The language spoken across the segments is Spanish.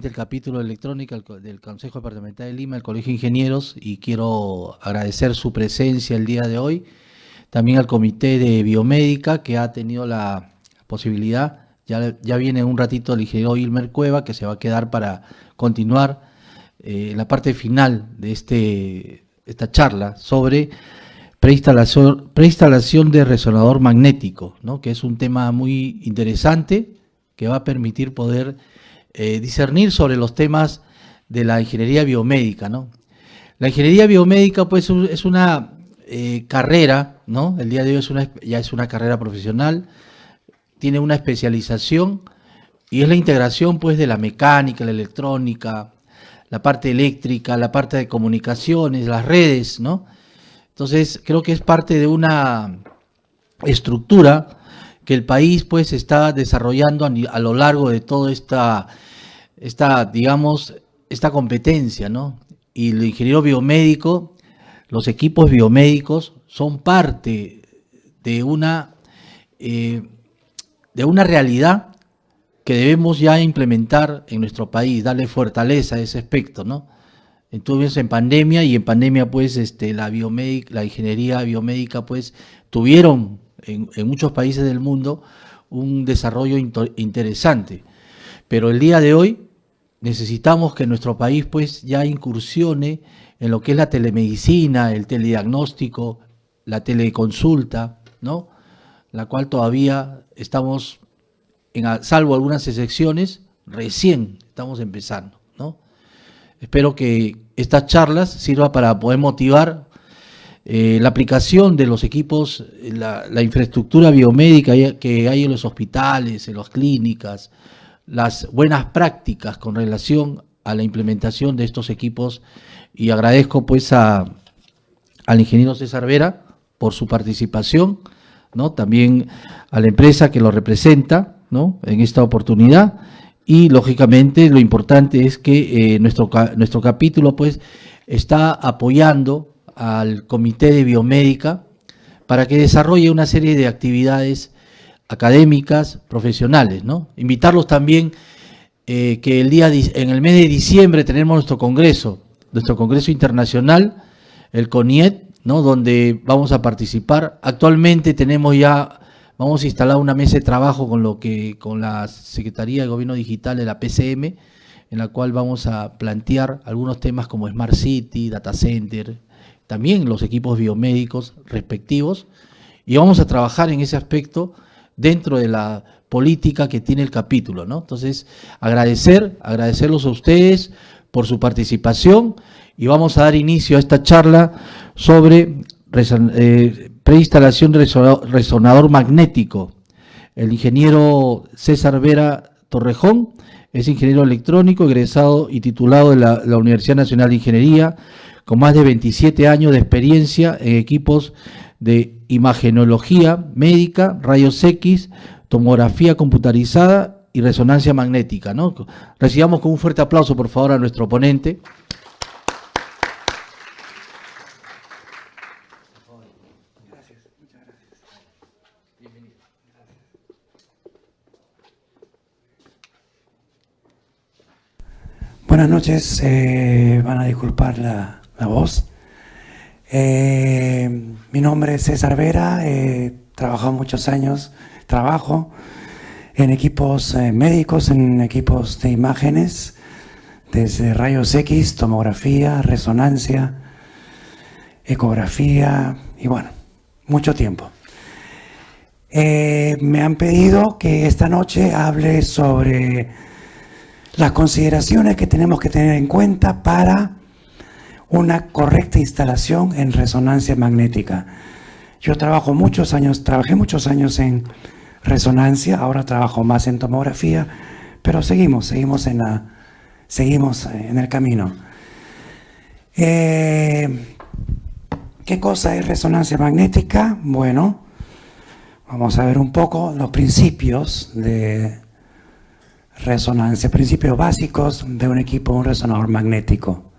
presidente del capítulo de electrónica del Consejo Departamental de Lima, el Colegio de Ingenieros, y quiero agradecer su presencia el día de hoy. También al Comité de Biomédica, que ha tenido la posibilidad, ya viene un ratito el ingeniero Ilmer Cueva, que se va a quedar para continuar la parte final de esta charla sobre preinstalación de resonador magnético, ¿no? Que es un tema muy interesante que va a permitir poder discernir sobre los temas de la ingeniería biomédica, ¿no? La ingeniería biomédica, pues, es una carrera, ¿no? El día de hoy ya es una carrera profesional, tiene una especialización y es la integración, pues, de la mecánica, la electrónica, la parte eléctrica, la parte de comunicaciones, las redes, ¿no? Entonces, creo que es parte de una estructura que el país, pues, está desarrollando a lo largo de toda digamos, esta competencia, ¿no? Y el ingeniero biomédico, los equipos biomédicos son parte de una realidad que debemos ya implementar en nuestro país, darle fortaleza a ese aspecto, ¿no? Entonces, en pandemia, pues, la ingeniería biomédica, pues, tuvieron en muchos países del mundo un desarrollo interesante. Pero el día de hoy necesitamos que nuestro país, pues, ya incursione en lo que es la telemedicina, el telediagnóstico, la teleconsulta, ¿no? La cual todavía estamos, salvo algunas excepciones, recién estamos empezando, ¿no? Espero que estas charlas sirvan para poder motivar la aplicación de los equipos, la infraestructura biomédica que hay en los hospitales, en las clínicas, las buenas prácticas con relación a la implementación de estos equipos, y agradezco, pues, al ingeniero César Vera por su participación, ¿no? También a la empresa que lo representa, ¿no?, en esta oportunidad. Y lógicamente lo importante es que nuestro capítulo, pues, está apoyando al Comité de Biomédica para que desarrolle una serie de actividades académicas, profesionales, ¿no? Invitarlos también que en el mes de diciembre tenemos nuestro congreso internacional, el CONIET, ¿no?, donde vamos a participar. Actualmente vamos a instalar una mesa de trabajo con la Secretaría de Gobierno Digital de la PCM, en la cual vamos a plantear algunos temas como Smart City, Data Center, también los equipos biomédicos respectivos, y vamos a trabajar en ese aspecto dentro de la política que tiene el capítulo, ¿no? Entonces, agradecerlos a ustedes por su participación, y vamos a dar inicio a esta charla sobre preinstalación de resonador magnético. El ingeniero César Vera Torrejón es ingeniero electrónico, egresado y titulado de la Universidad Nacional de Ingeniería, con más de 27 años de experiencia en equipos de imagenología médica, rayos X, tomografía computarizada y resonancia magnética, ¿no? Recibamos con un fuerte aplauso, por favor, a nuestro ponente. Buenas noches, van a disculpar la voz. Mi nombre es César Vera, he trabajado muchos años, trabajo en equipos médicos, en equipos de imágenes, desde rayos X, tomografía, resonancia, ecografía y bueno, mucho tiempo. Me han pedido que esta noche hable sobre las consideraciones que tenemos que tener en cuenta para una correcta instalación en resonancia magnética. Yo trabajé muchos años en resonancia, ahora trabajo más en tomografía, pero seguimos en el camino. ¿Qué cosa es resonancia magnética? Bueno, vamos a ver un poco los principios de resonancia, principios básicos de un equipo, un resonador magnético.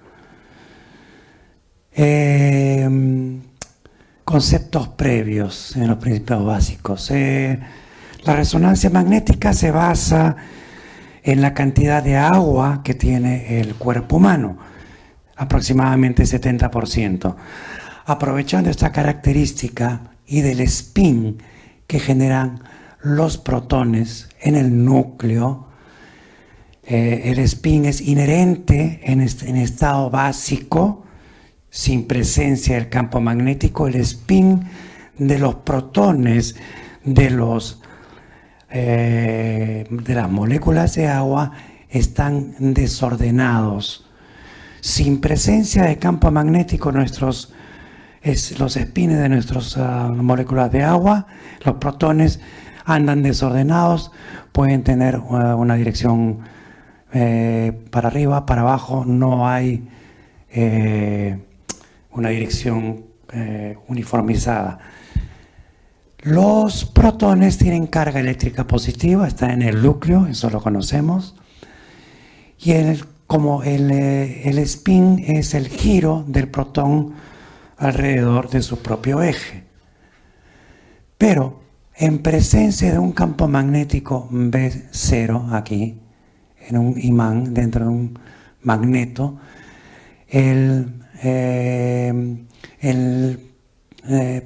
Conceptos previos en los principios básicos. La resonancia magnética se basa en la cantidad de agua que tiene el cuerpo humano, aproximadamente 70%. Aprovechando esta característica y del spin que generan los protones en el núcleo, el spin es inherente en estado básico, sin presencia del campo magnético. El spin de los protones de las moléculas de agua están desordenados. Sin presencia de campo magnético, los spines de nuestras moléculas de agua, los protones andan desordenados, pueden tener una dirección para arriba, para abajo, no hay una dirección uniformizada. Los protones tienen carga eléctrica positiva, están en el núcleo, eso lo conocemos, y como el spin es el giro del protón alrededor de su propio eje. Pero en presencia de un campo magnético B0 aquí, en un imán, dentro de un magneto, el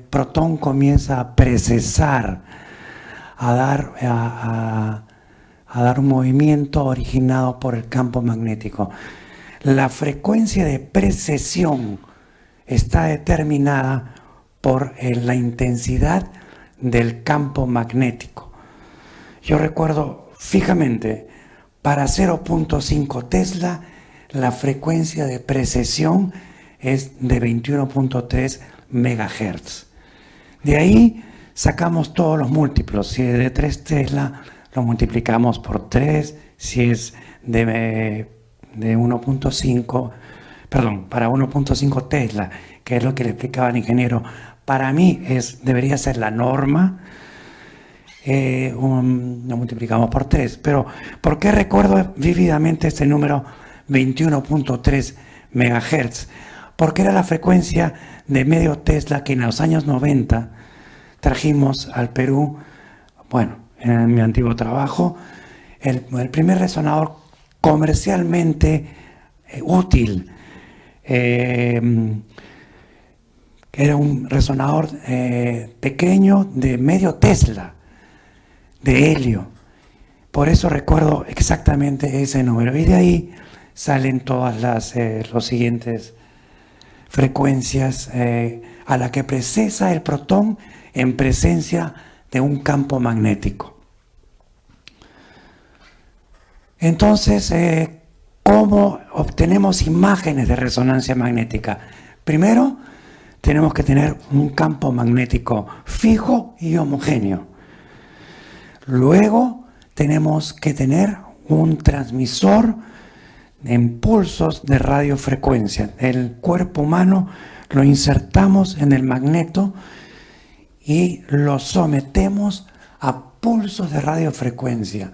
protón comienza a precesar, a dar un movimiento originado por el campo magnético. La frecuencia de precesión está determinada por la intensidad del campo magnético. Yo recuerdo fijamente, para 0.5 Tesla, la frecuencia de precesión es de 21.3 MHz. De ahí sacamos todos los múltiplos. Si es de 3 Tesla, lo multiplicamos por 3. Si es de 1.5, perdón, para 1.5 Tesla, que es lo que le explicaba el ingeniero, para mí debería ser la norma, lo multiplicamos por 3. Pero ¿por qué recuerdo vívidamente este número 21.3 MHz? Porque era la frecuencia de medio Tesla que en los años 90 trajimos al Perú, bueno, en mi antiguo trabajo, el primer resonador comercialmente útil. Era un resonador pequeño de medio Tesla, de helio. Por eso recuerdo exactamente ese número. Y de ahí salen todas los siguientes frecuencias a la que precesa el protón en presencia de un campo magnético. Entonces, ¿cómo obtenemos imágenes de resonancia magnética? Primero, tenemos que tener un campo magnético fijo y homogéneo. Luego, tenemos que tener un transmisor de impulsos de radiofrecuencia. El cuerpo humano lo insertamos en el magneto y lo sometemos a pulsos de radiofrecuencia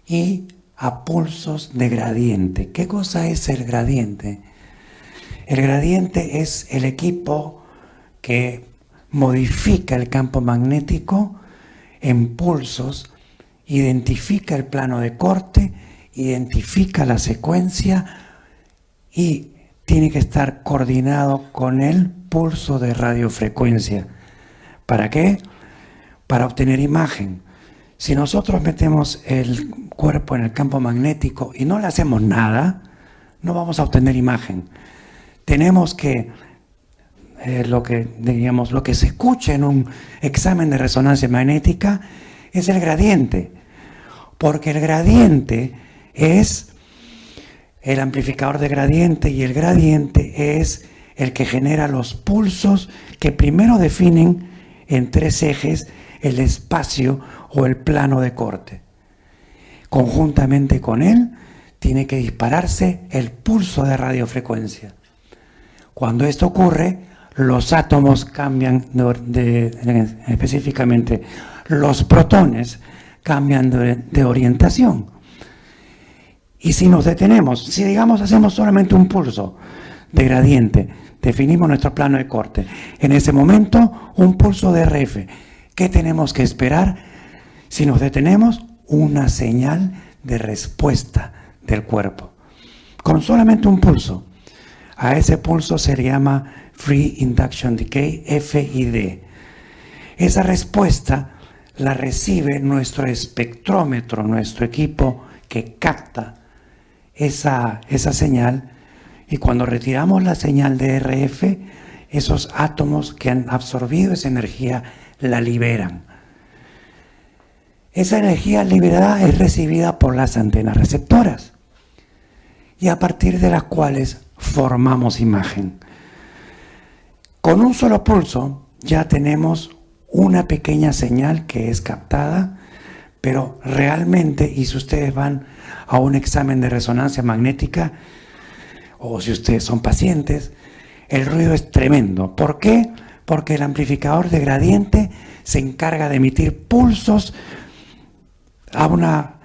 y a pulsos de gradiente. ¿Qué cosa es el gradiente? El gradiente es el equipo que modifica el campo magnético en pulsos, identifica el plano de corte, identifica la secuencia y tiene que estar coordinado con el pulso de radiofrecuencia. ¿Para qué? Para obtener imagen. Si nosotros metemos el cuerpo en el campo magnético y no le hacemos nada, no vamos a obtener imagen. Tenemos que, lo que se escucha en un examen de resonancia magnética es el gradiente, porque el gradiente es el amplificador de gradiente y el gradiente es el que genera los pulsos que primero definen en 3 ejes el espacio o el plano de corte. Conjuntamente con él tiene que dispararse el pulso de radiofrecuencia. Cuando esto ocurre, los átomos cambian específicamente los protones cambian de orientación. Y si nos detenemos, si digamos hacemos solamente un pulso de gradiente, definimos nuestro plano de corte, en ese momento un pulso de RF, ¿qué tenemos que esperar? Si nos detenemos, una señal de respuesta del cuerpo, con solamente un pulso. A ese pulso se le llama Free Induction Decay, FID. Esa respuesta la recibe nuestro espectrómetro, nuestro equipo que capta esa señal, y cuando retiramos la señal de RF, esos átomos que han absorbido esa energía la liberan. Esa energía liberada es recibida por las antenas receptoras, y a partir de las cuales formamos imagen. Con un solo pulso ya tenemos una pequeña señal que es captada, pero realmente, y si ustedes van a un examen de resonancia magnética, o si ustedes son pacientes, el ruido es tremendo. ¿Por qué? Porque el amplificador de gradiente se encarga de emitir pulsos a una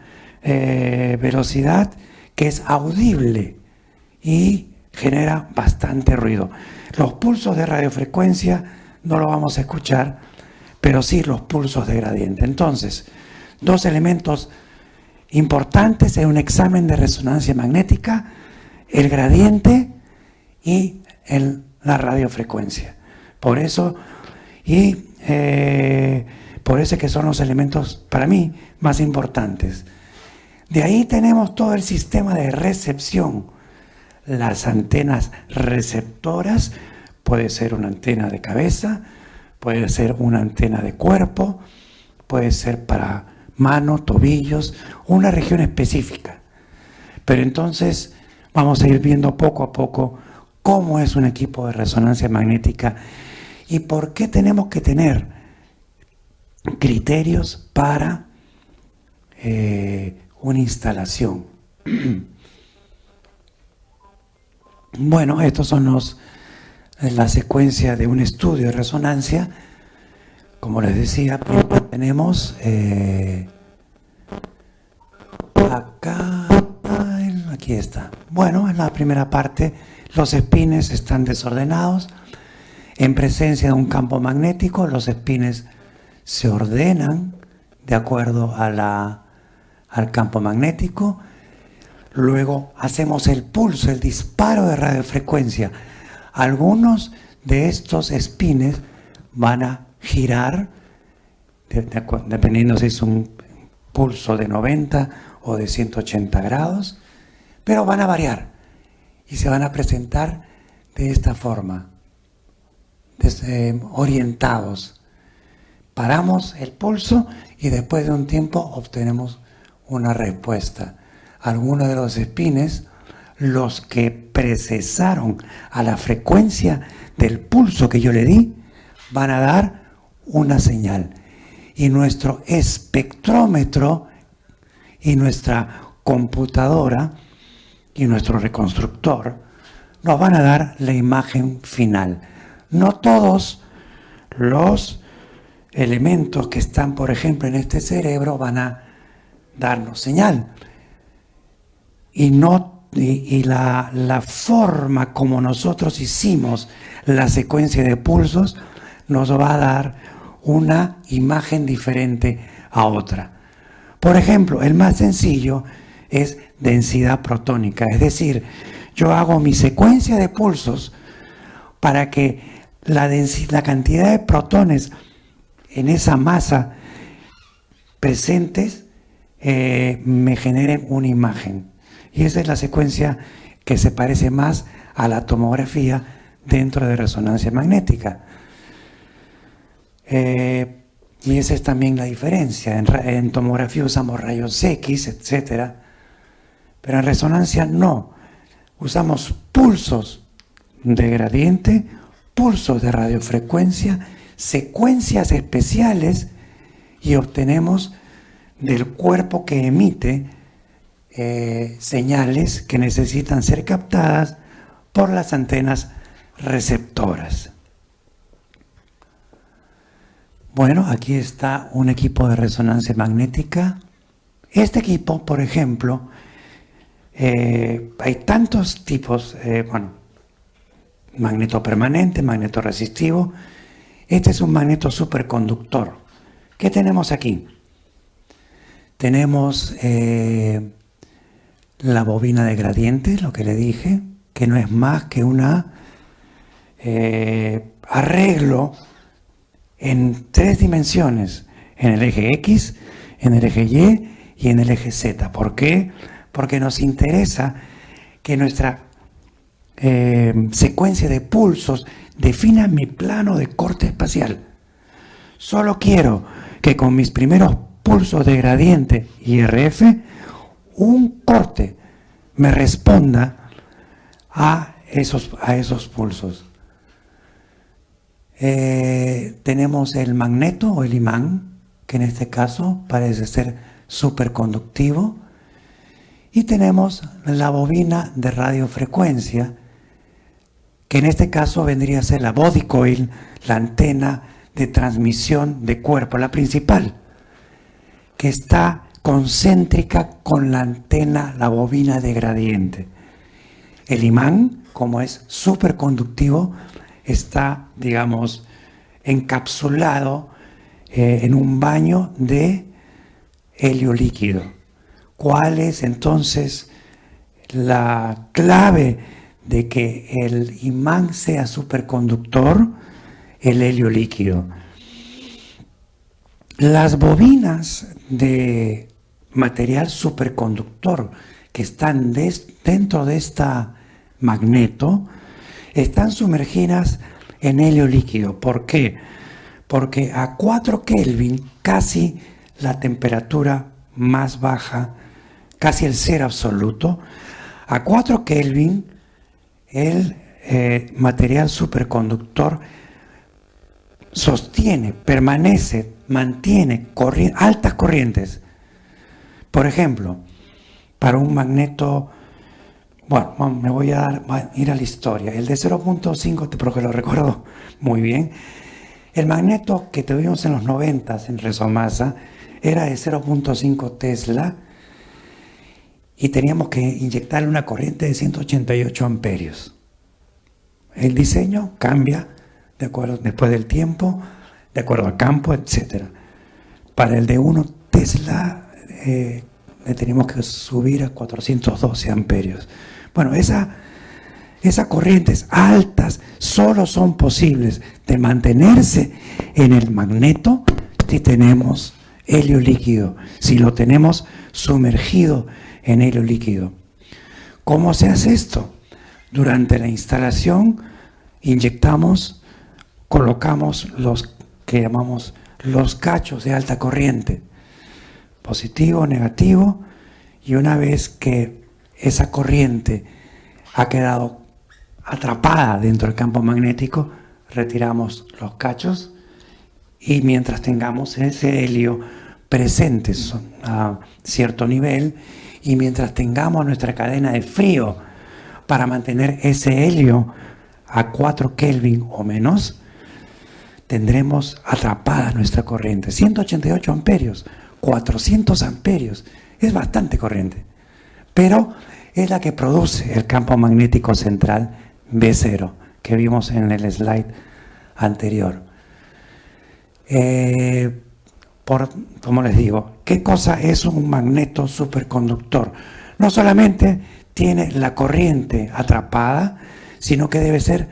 velocidad que es audible y genera bastante ruido. Los pulsos de radiofrecuencia no lo vamos a escuchar, pero sí los pulsos de gradiente. Entonces, dos elementos importantes en un examen de resonancia magnética: el gradiente y la radiofrecuencia. Por eso que son los elementos para mí más importantes. De ahí tenemos todo el sistema de recepción. Las antenas receptoras, puede ser una antena de cabeza, puede ser una antena de cuerpo, puede ser para manos, tobillos, una región específica. Pero entonces vamos a ir viendo poco a poco cómo es un equipo de resonancia magnética y por qué tenemos que tener criterios para una instalación. Bueno, estos son la secuencia de un estudio de resonancia. Como les decía, tenemos acá, aquí está. Bueno, en la primera parte los espines están desordenados. En presencia de un campo magnético, los espines se ordenan de acuerdo al campo magnético. Luego hacemos el pulso, el disparo de radiofrecuencia. Algunos de estos espines van a girar, dependiendo si es un pulso de 90 o de 180 grados, pero van a variar y se van a presentar de esta forma, orientados. Paramos el pulso y después de un tiempo obtenemos una respuesta. Algunos de los espines, los que precesaron a la frecuencia del pulso que yo le di, van a dar una señal. Y nuestro espectrómetro y nuestra computadora y nuestro reconstructor nos van a dar la imagen final. No todos los elementos que están, por ejemplo, en este cerebro van a darnos señal. Y la forma como nosotros hicimos la secuencia de pulsos nos va a dar una imagen diferente a otra. Por ejemplo, el más sencillo es densidad protónica, es decir, yo hago mi secuencia de pulsos para que la cantidad de protones en esa masa presentes me generen una imagen. Y esa es la secuencia que se parece más a la tomografía dentro de resonancia magnética. Y esa es también la diferencia. En tomografía usamos rayos X, etc. Pero en resonancia no. Usamos pulsos de gradiente, pulsos de radiofrecuencia, secuencias especiales y obtenemos del cuerpo que emite señales que necesitan ser captadas por las antenas receptoras. Bueno, aquí está un equipo de resonancia magnética. Este equipo, por ejemplo, hay tantos tipos, magneto permanente, magneto resistivo. Este es un magneto superconductor. ¿Qué tenemos aquí? Tenemos la bobina de gradiente, lo que le dije, que no es más que una arreglo en 3 dimensiones, en el eje X, en el eje Y y en el eje Z. ¿Por qué? Porque nos interesa que nuestra secuencia de pulsos defina mi plano de corte espacial. Solo quiero que con mis primeros pulsos de gradiente y RF, un corte me responda a esos pulsos. Tenemos el magneto o el imán, que en este caso parece ser superconductivo, y tenemos la bobina de radiofrecuencia, que en este caso vendría a ser la body coil, la antena de transmisión de cuerpo, la principal, que está concéntrica con la antena, la bobina de gradiente. El imán, como es superconductivo, está, digamos, encapsulado en un baño de helio líquido. ¿Cuál es entonces la clave de que el imán sea superconductor? El helio líquido. Las bobinas de material superconductor que están dentro de esta magneto están sumergidas en helio líquido. ¿Por qué? Porque a 4 Kelvin, casi la temperatura más baja, casi el cero absoluto, a 4 Kelvin el material superconductor sostiene, permanece, mantiene altas corrientes. Por ejemplo, para un magneto, bueno, me voy a ir a la historia. El de 0.5, porque lo recuerdo muy bien. El magneto que tuvimos en los 90 en Resomasa era de 0.5 Tesla y teníamos que inyectarle una corriente de 188 amperios. El diseño cambia de acuerdo, después del tiempo, de acuerdo al campo, etc. Para el de 1 Tesla le teníamos que subir a 412 amperios. Bueno, esas corrientes altas solo son posibles de mantenerse en el magneto si tenemos helio líquido, si lo tenemos sumergido en helio líquido. ¿Cómo se hace esto? Durante la instalación colocamos los que llamamos los cachos de alta corriente, positivo, negativo, y una vez que esa corriente ha quedado atrapada dentro del campo magnético, retiramos los cachos y mientras tengamos ese helio presente a cierto nivel y mientras tengamos nuestra cadena de frío para mantener ese helio a 4 Kelvin o menos, tendremos atrapada nuestra corriente. 188 amperios, 400 amperios, es bastante corriente, pero es la que produce el campo magnético central B0, que vimos en el slide anterior. Como les digo, ¿qué cosa es un magneto superconductor? No solamente tiene la corriente atrapada, sino que debe ser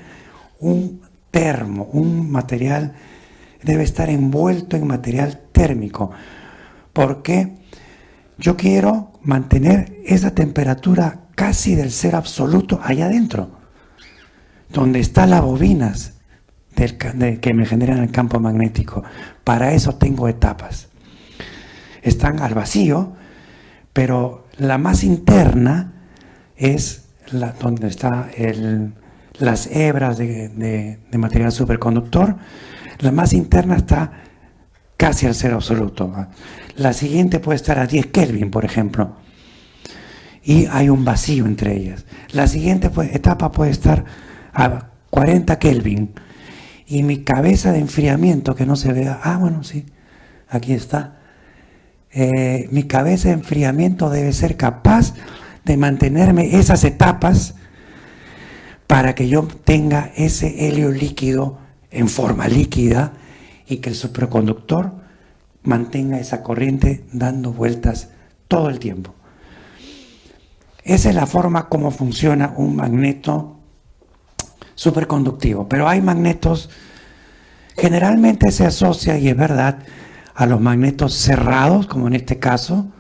un termo, un material, debe estar envuelto en material térmico, porque yo quiero mantener esa temperatura casi del cero absoluto allá adentro, donde están las bobinas que me generan el campo magnético. Para eso tengo etapas. Están al vacío, pero la más interna es donde están las hebras de material superconductor. La más interna está casi al cero absoluto. La siguiente puede estar a 10 Kelvin, por ejemplo, y hay un vacío entre ellas. La siguiente etapa puede estar a 40 Kelvin y mi cabeza de enfriamiento, que no se vea, bueno, sí, aquí está. Mi cabeza de enfriamiento debe ser capaz de mantenerme esas etapas para que yo tenga ese helio líquido en forma líquida y que el superconductor mantenga esa corriente dando vueltas todo el tiempo. Esa es la forma como funciona un magneto superconductivo. Pero hay magnetos, generalmente se asocia, y es verdad, a los magnetos cerrados, como en este caso,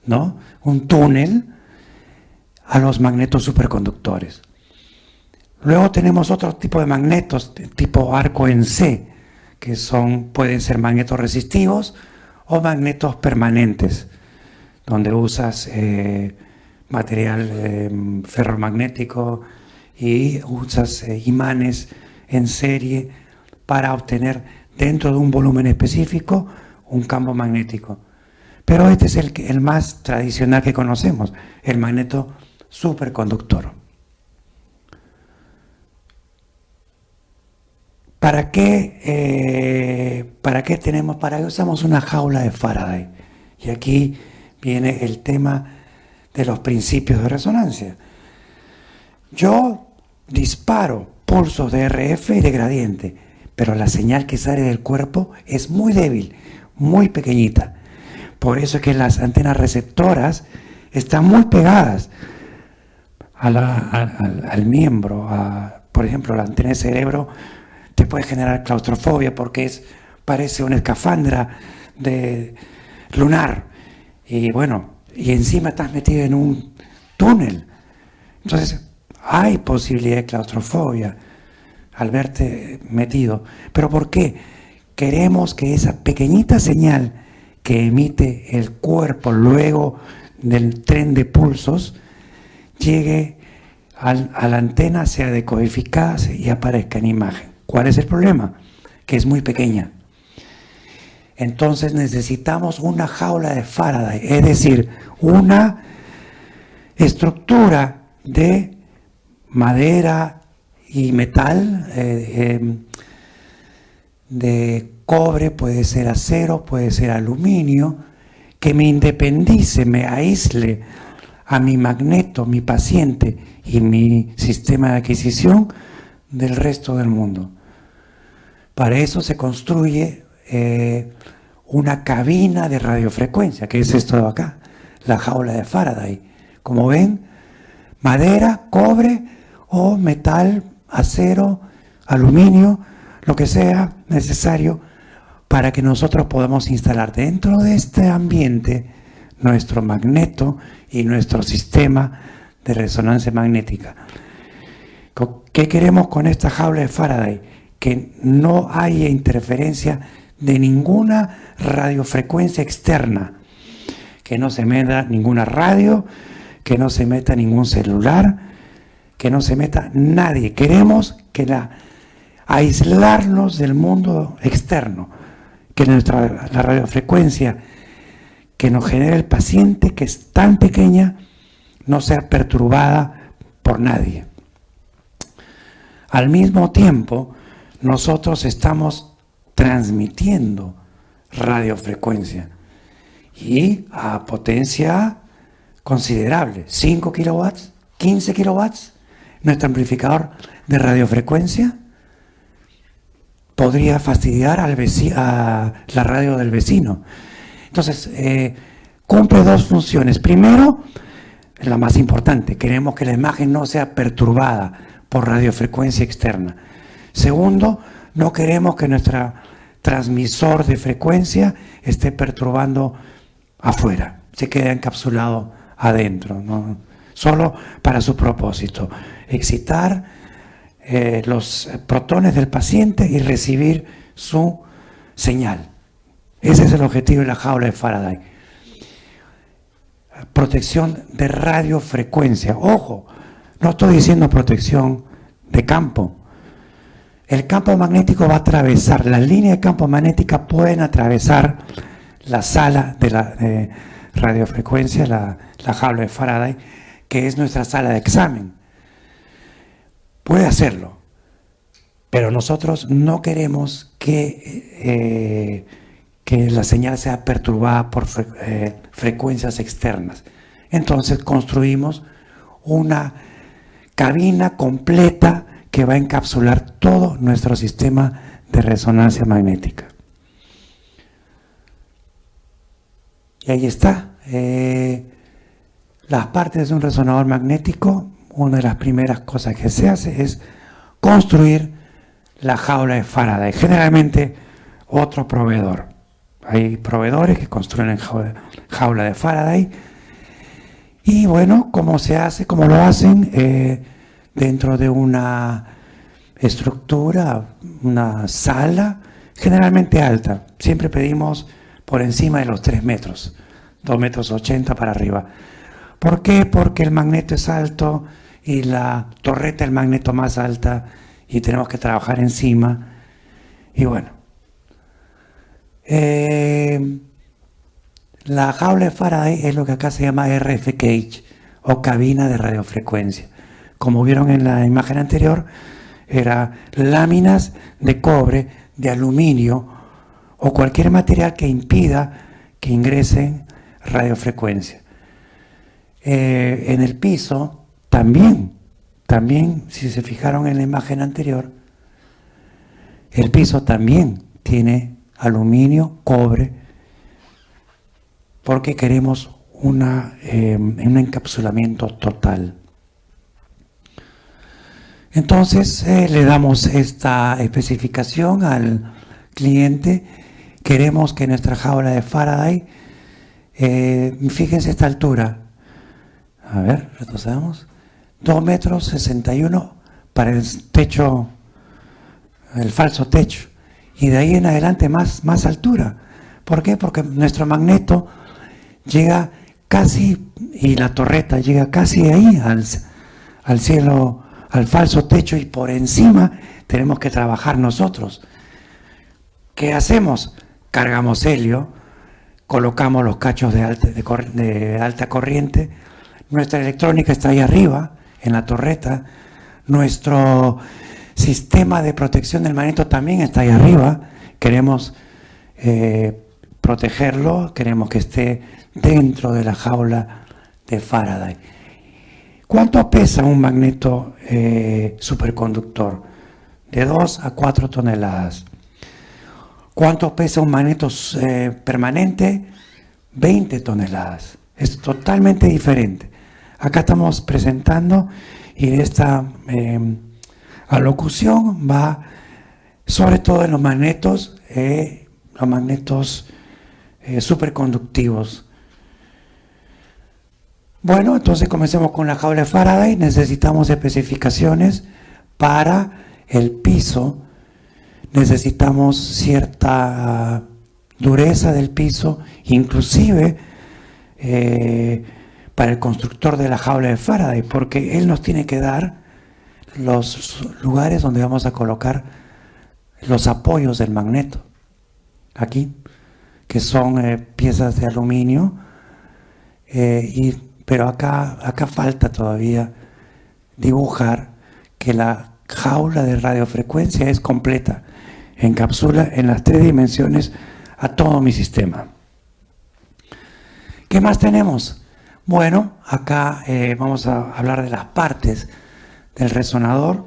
¿no? Un túnel, a los magnetos superconductores. Luego tenemos otro tipo de magnetos, tipo arco en C, que pueden ser magnetos resistivos o magnetos permanentes, donde usas material ferromagnético y usas imanes en serie para obtener dentro de un volumen específico un campo magnético. Pero este es el más tradicional que conocemos, el magneto superconductor. ¿Para qué usamos una jaula de Faraday? Y aquí viene el tema de los principios de resonancia. Yo disparo pulsos de RF y de gradiente, pero la señal que sale del cuerpo es muy débil, muy pequeñita. Por eso es que las antenas receptoras están muy pegadas al miembro. Por ejemplo, la antena de cerebro te puede generar claustrofobia porque parece una escafandra lunar. Y bueno, y encima estás metido en un túnel. Entonces, hay posibilidad de claustrofobia al verte metido. ¿Pero por qué? Queremos que esa pequeñita señal que emite el cuerpo luego del tren de pulsos llegue a la antena, sea decodificada y aparezca en imagen. ¿Cuál es el problema? Que es muy pequeña. Entonces necesitamos una jaula de Faraday, es decir, una estructura de madera y metal, de cobre, puede ser acero, puede ser aluminio, que me independice, me aísle a mi magneto, mi paciente y mi sistema de adquisición del resto del mundo. Para eso se construye una cabina de radiofrecuencia, que es esto de acá, la jaula de Faraday. Como ven, madera, cobre o metal, acero, aluminio, lo que sea necesario para que nosotros podamos instalar dentro de este ambiente nuestro magneto y nuestro sistema de resonancia magnética. ¿Qué queremos con esta jaula de Faraday? Que no haya interferencia de ninguna radiofrecuencia externa, que no se meta ninguna radio, que no se meta ningún celular, que no se meta nadie. Queremos aislarnos del mundo externo, que la radiofrecuencia que nos genera el paciente, que es tan pequeña, no sea perturbada por nadie. Al mismo tiempo, nosotros estamos transmitiendo radiofrecuencia y a potencia considerable, 5 kilowatts, 15 kilowatts. Nuestro amplificador de radiofrecuencia podría fastidiar a la radio del vecino. Entonces, cumple dos funciones. Primero, la más importante, queremos que la imagen no sea perturbada por radiofrecuencia externa. Segundo, no queremos que nuestro transmisor de frecuencia esté perturbando afuera, se quede encapsulado adentro, ¿no? Solo para su propósito, excitar los protones del paciente y recibir su señal. Ese es el objetivo de la jaula de Faraday. Protección de radiofrecuencia. Ojo, no estoy diciendo protección de campo. El campo magnético va a atravesar, las líneas de campo magnética pueden atravesar la sala de radiofrecuencia, la jaula de Faraday, que es nuestra sala de examen. Puede hacerlo, pero nosotros no queremos que la señal sea perturbada por frecuencias externas. Entonces construimos una cabina completa que va a encapsular todo nuestro sistema de resonancia magnética. Y ahí está. Las partes de un resonador magnético, una de las primeras cosas que se hace es construir la jaula de Faraday. Generalmente otro proveedor. Hay proveedores que construyen jaula de Faraday. Y bueno, ¿cómo se hace? ¿Cómo lo hacen? Dentro de una estructura, una sala, generalmente alta. Siempre pedimos por encima de los 3 metros, 2,80 metros para arriba. ¿Por qué? Porque el magneto es alto y la torreta del magneto más alta y tenemos que trabajar encima. Y bueno, la jaula de Faraday es lo que acá se llama RF cage o cabina de radiofrecuencia. Como vieron en la imagen anterior, eran láminas de cobre, de aluminio o cualquier material que impida que ingresen radiofrecuencia. En el piso también, si se fijaron en la imagen anterior, el piso también tiene aluminio, cobre, porque queremos un encapsulamiento total. Entonces le damos esta especificación al cliente. Queremos que nuestra jaula de Faraday, fíjense esta altura, a ver, retrocedamos, 2,61 metros para el techo, el falso techo, y de ahí en adelante más altura. ¿Por qué? Porque nuestro magneto llega casi, y la torreta llega casi ahí al cielo, al falso techo, y por encima tenemos que trabajar nosotros. ¿Qué hacemos? Cargamos helio, colocamos los cachos de alta corriente, nuestra electrónica está ahí arriba, en la torreta, nuestro sistema de protección del magneto también está ahí arriba, queremos protegerlo, queremos que esté dentro de la jaula de Faraday. ¿Cuánto pesa un magneto superconductor? De 2 a 4 toneladas. ¿Cuánto pesa un magneto permanente? 20 toneladas. Es totalmente diferente. Acá estamos presentando, y esta alocución va sobre todo en los magnetos superconductivos. Bueno, entonces comencemos con la jaula de Faraday. Necesitamos especificaciones para el piso. Necesitamos cierta dureza del piso, inclusive para el constructor de la jaula de Faraday, porque él nos tiene que dar los lugares donde vamos a colocar los apoyos del magneto. Aquí, que son piezas de aluminio, pero acá falta todavía dibujar que la jaula de radiofrecuencia es completa, encapsula en las 3 dimensiones a todo mi sistema. ¿Qué más tenemos? Bueno, acá vamos a hablar de las partes del resonador.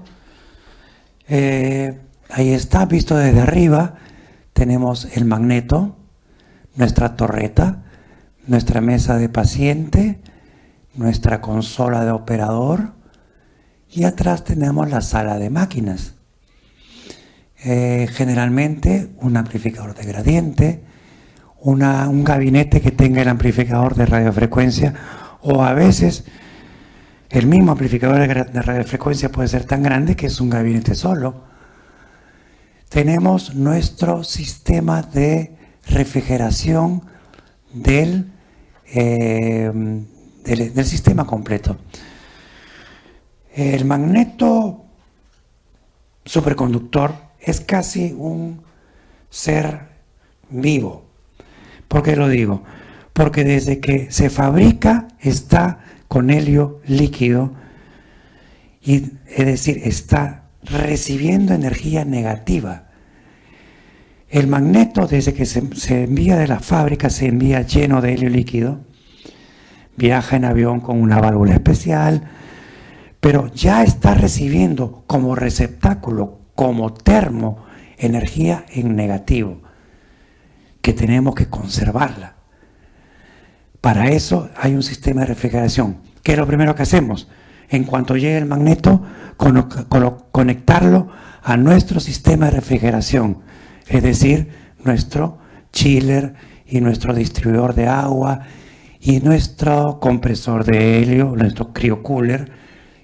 Ahí está, visto desde arriba, tenemos el magneto, nuestra torreta, nuestra mesa de paciente, nuestra consola de operador, y atrás tenemos la sala de máquinas. Generalmente un amplificador de gradiente, un gabinete que tenga el amplificador de radiofrecuencia, o a veces el mismo amplificador de radiofrecuencia puede ser tan grande que es un gabinete solo. Tenemos nuestro sistema de refrigeración del sistema completo. El magneto superconductor es casi un ser vivo. ¿Por qué lo digo? Porque desde que se fabrica está con helio líquido, y es decir, está recibiendo energía negativa. El magneto, desde que se envía de la fábrica, se envía lleno de helio líquido, viaja en avión con una válvula especial, pero ya está recibiendo como receptáculo, como termo, energía en negativo, que tenemos que conservarla. Para eso hay un sistema de refrigeración. ¿Qué es lo primero que hacemos? En cuanto llegue el magneto, conectarlo a nuestro sistema de refrigeración, es decir, nuestro chiller y nuestro distribuidor de agua y nuestro compresor de helio, nuestro cryocooler,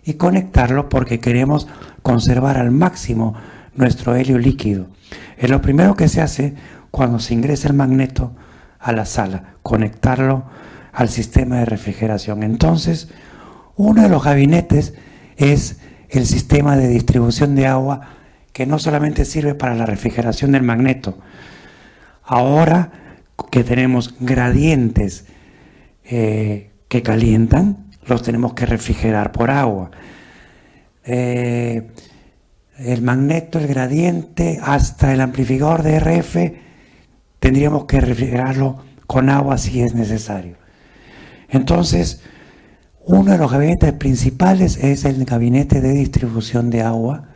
y conectarlo porque queremos conservar al máximo nuestro helio líquido. Es lo primero que se hace cuando se ingresa el magneto a la sala, conectarlo al sistema de refrigeración. Entonces, uno de los gabinetes es el sistema de distribución de agua, que no solamente sirve para la refrigeración del magneto. Ahora que tenemos gradientes que calientan, los tenemos que refrigerar por agua. El magneto, el gradiente, hasta el amplificador de RF, tendríamos que refrigerarlo con agua si es necesario. Entonces, uno de los gabinetes principales es el gabinete de distribución de agua,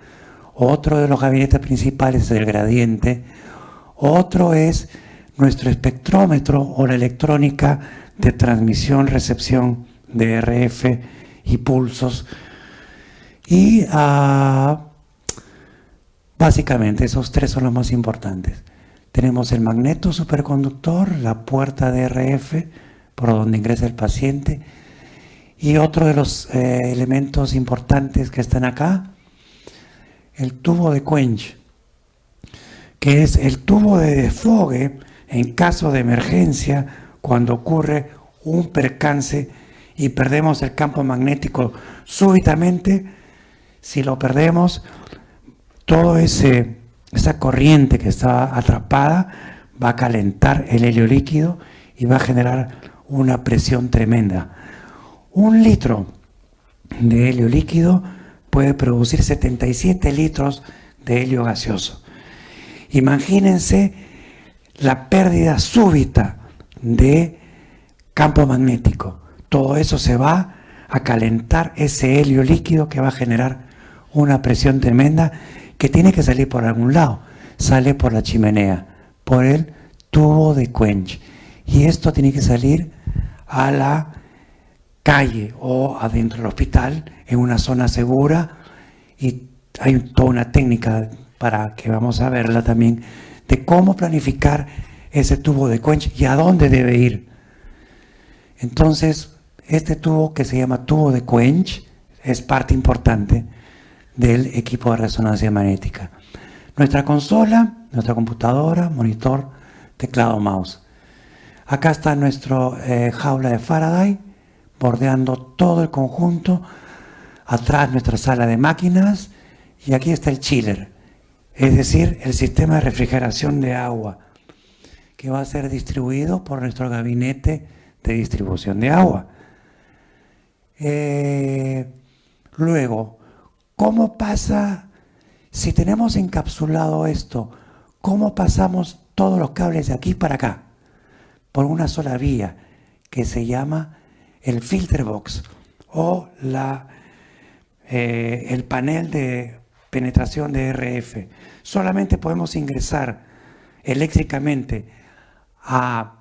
otro de los gabinetes principales es el gradiente, otro es nuestro espectrómetro o la electrónica de transmisión, recepción de RF y pulsos. Y básicamente esos tres son los más importantes. Tenemos el magneto superconductor, la puerta de RF por donde ingresa el paciente, y otro de los elementos importantes que están acá, el tubo de quench, que es el tubo de desfogue en caso de emergencia cuando ocurre un percance y perdemos el campo magnético súbitamente. Si lo perdemos, toda esa corriente que está atrapada va a calentar el helio líquido y va a generar una presión tremenda. 1 litro de helio líquido puede producir 77 litros de helio gaseoso. Imagínense la pérdida súbita de campo magnético. Todo eso se va a calentar ese helio líquido que va a generar una presión tremenda que tiene que salir por algún lado. Sale por la chimenea, por el tubo de quench. Y esto tiene que salir a la calle o adentro del hospital, en una zona segura, y hay toda una técnica para que vamos a verla también, de cómo planificar ese tubo de quench y a dónde debe ir. Entonces, este tubo que se llama tubo de quench es parte importante del equipo de resonancia magnética. Nuestra consola, nuestra computadora, monitor, teclado, mouse. Acá está nuestro jaula de Faraday, bordeando todo el conjunto. Atrás nuestra sala de máquinas, y aquí está el chiller, es decir, el sistema de refrigeración de agua, que va a ser distribuido por nuestro gabinete de distribución de agua. Luego, ¿cómo pasa, si tenemos encapsulado esto, cómo pasamos todos los cables de aquí para acá? Por una sola vía, que se llama el filter box o el panel de penetración de RF. Solamente podemos ingresar eléctricamente a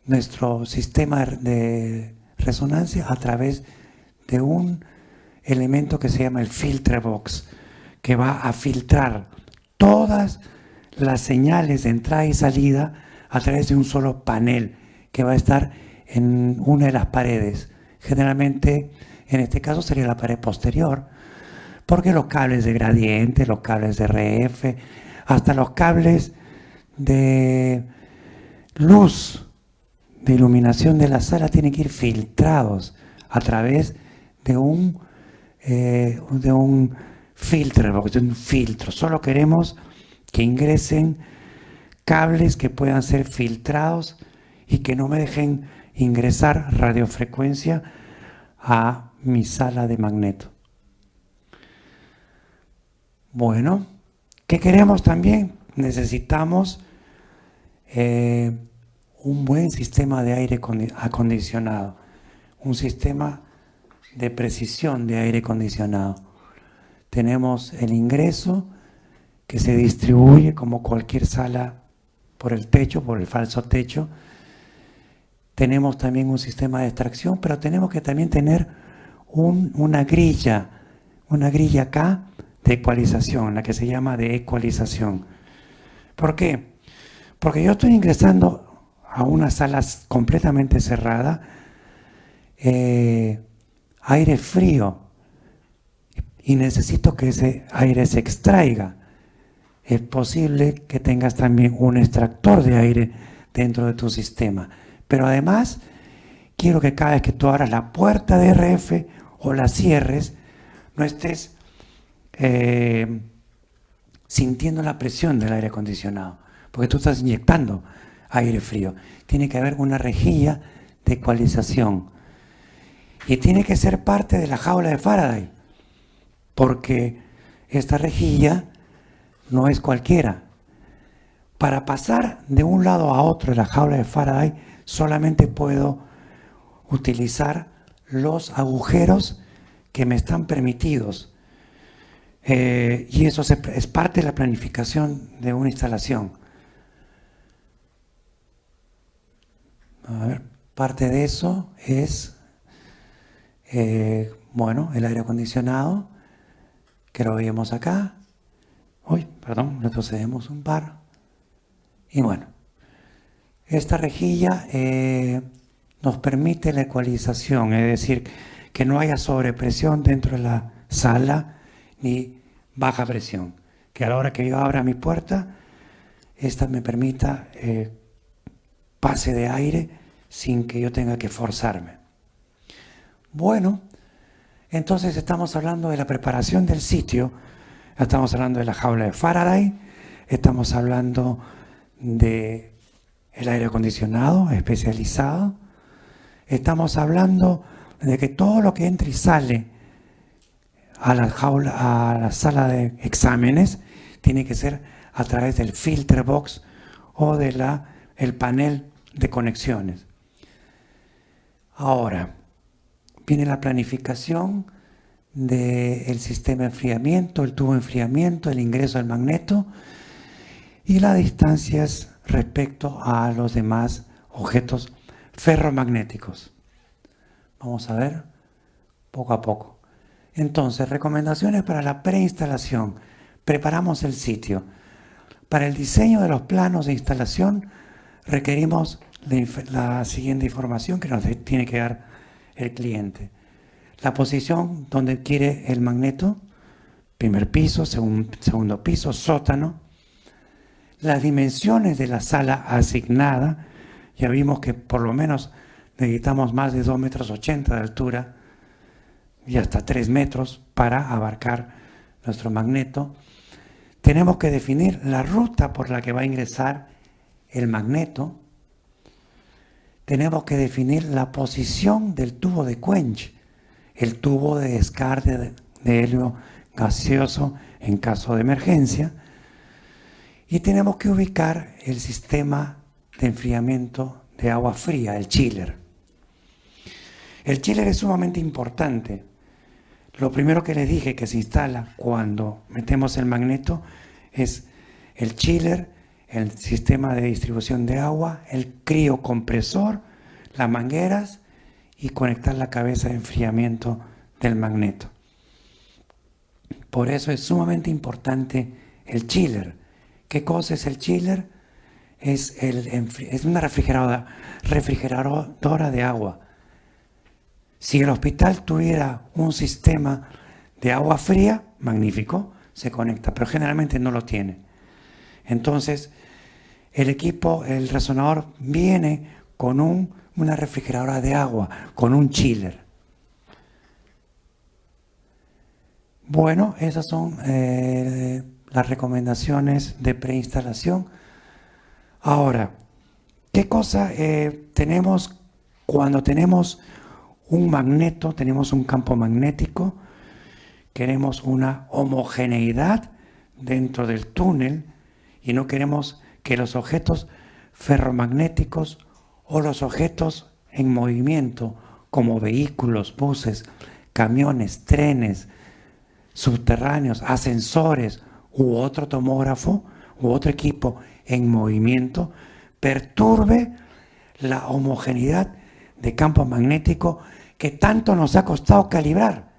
nuestro sistema de resonancia a través de un elemento que se llama el filter box, que va a filtrar todas las señales de entrada y salida a través de un solo panel que va a estar en una de las paredes. Generalmente, en este caso sería la pared posterior, porque los cables de gradiente, los cables de RF, hasta los cables de luz, de iluminación de la sala, tienen que ir filtrados a través de un filtro, de un filtro. Solo queremos que ingresen cables que puedan ser filtrados y que no me dejen ingresar radiofrecuencia a mi sala de magneto. Bueno, ¿qué queremos también? Necesitamos un buen sistema de aire acondicionado, un sistema de precisión de aire acondicionado. Tenemos el ingreso que se distribuye como cualquier sala por el techo, por el falso techo. tenemos también un sistema de extracción, pero tenemos que también tener una grilla acá de ecualización, la que se llama de ecualización. ¿Por qué? Porque yo estoy ingresando a una sala completamente cerrada, aire frío, y necesito que ese aire se extraiga. Es posible que tengas también un extractor de aire dentro de tu sistema. Pero además, quiero que cada vez que tú abras la puerta de RF o la cierres, no estés sintiendo la presión del aire acondicionado, porque tú estás inyectando aire frío. Tiene que haber una rejilla de ecualización. Y tiene que ser parte de la jaula de Faraday, porque esta rejilla no es cualquiera. Para pasar de un lado a otro de la jaula de Faraday, solamente puedo utilizar los agujeros que me están permitidos. Y eso es parte de la planificación de una instalación. A ver, parte de eso es, bueno, el aire acondicionado, que lo veíamos acá. Uy, perdón, retrocedemos un par. Y bueno, esta rejilla nos permite la ecualización, es decir, que no haya sobrepresión dentro de la sala ni baja presión. Que a la hora que yo abra mi puerta, esta me permita pase de aire sin que yo tenga que forzarme. Bueno, entonces estamos hablando de la preparación del sitio, estamos hablando de la jaula de Faraday, estamos hablando de el aire acondicionado especializado, estamos hablando de que todo lo que entra y sale a la jaula, a la sala de exámenes, tiene que ser a través del filter box o de el panel de conexiones. Ahora viene la planificación del sistema de enfriamiento, el tubo de enfriamiento, el ingreso del magneto y las distancias respecto a los demás objetos ferromagnéticos. Vamos a ver poco a poco. Entonces, recomendaciones para la preinstalación. Preparamos el sitio. Para el diseño de los planos de instalación requerimos la siguiente información que nos tiene que dar el cliente. La posición donde quiere el magneto, primer piso, segundo piso, sótano. Las dimensiones de la sala asignada. Ya vimos que por lo menos necesitamos más de 2,80 metros de altura y hasta 3 metros para abarcar nuestro magneto. Tenemos que definir la ruta por la que va a ingresar el magneto. Tenemos que definir la posición del tubo de quench, el tubo de descarga de helio gaseoso en caso de emergencia. Y tenemos que ubicar el sistema de enfriamiento de agua fría, el chiller. El chiller es sumamente importante. Lo primero que les dije que se instala cuando metemos el magneto es el chiller, el sistema de distribución de agua, el criocompresor, las mangueras y conectar la cabeza de enfriamiento del magneto. Por eso es sumamente importante el chiller. ¿Qué cosa es el chiller? Es una refrigeradora de agua. Si el hospital tuviera un sistema de agua fría, magnífico, se conecta, pero generalmente no lo tiene. Entonces, el equipo, el resonador, viene con una refrigeradora de agua, con un chiller. Bueno, esas son las recomendaciones de preinstalación. Ahora, ¿qué cosa tenemos cuando tenemos un magneto, tenemos un campo magnético? Queremos una homogeneidad dentro del túnel y no queremos que los objetos ferromagnéticos o los objetos en movimiento como vehículos, buses, camiones, trenes, subterráneos, ascensores u otro tomógrafo u otro equipo en movimiento perturbe la homogeneidad de campo magnético que tanto nos ha costado calibrar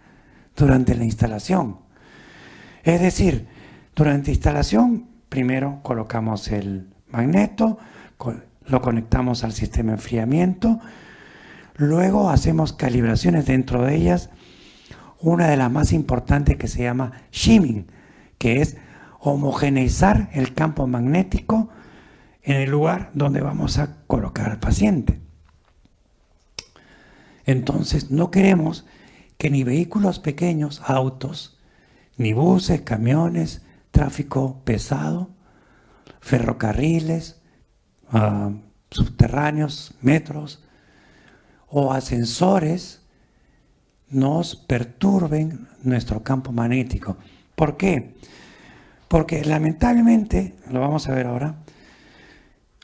durante la instalación. Es decir, durante instalación, primero colocamos el magneto, lo conectamos al sistema de enfriamiento, luego hacemos calibraciones dentro de ellas, una de las más importantes que se llama shimming, que es homogeneizar el campo magnético en el lugar donde vamos a colocar al paciente. Entonces, no queremos que ni vehículos pequeños, autos, ni buses, camiones, tráfico pesado, ferrocarriles, subterráneos, metros o ascensores nos perturben nuestro campo magnético. ¿Por qué? Porque lamentablemente, lo vamos a ver ahora,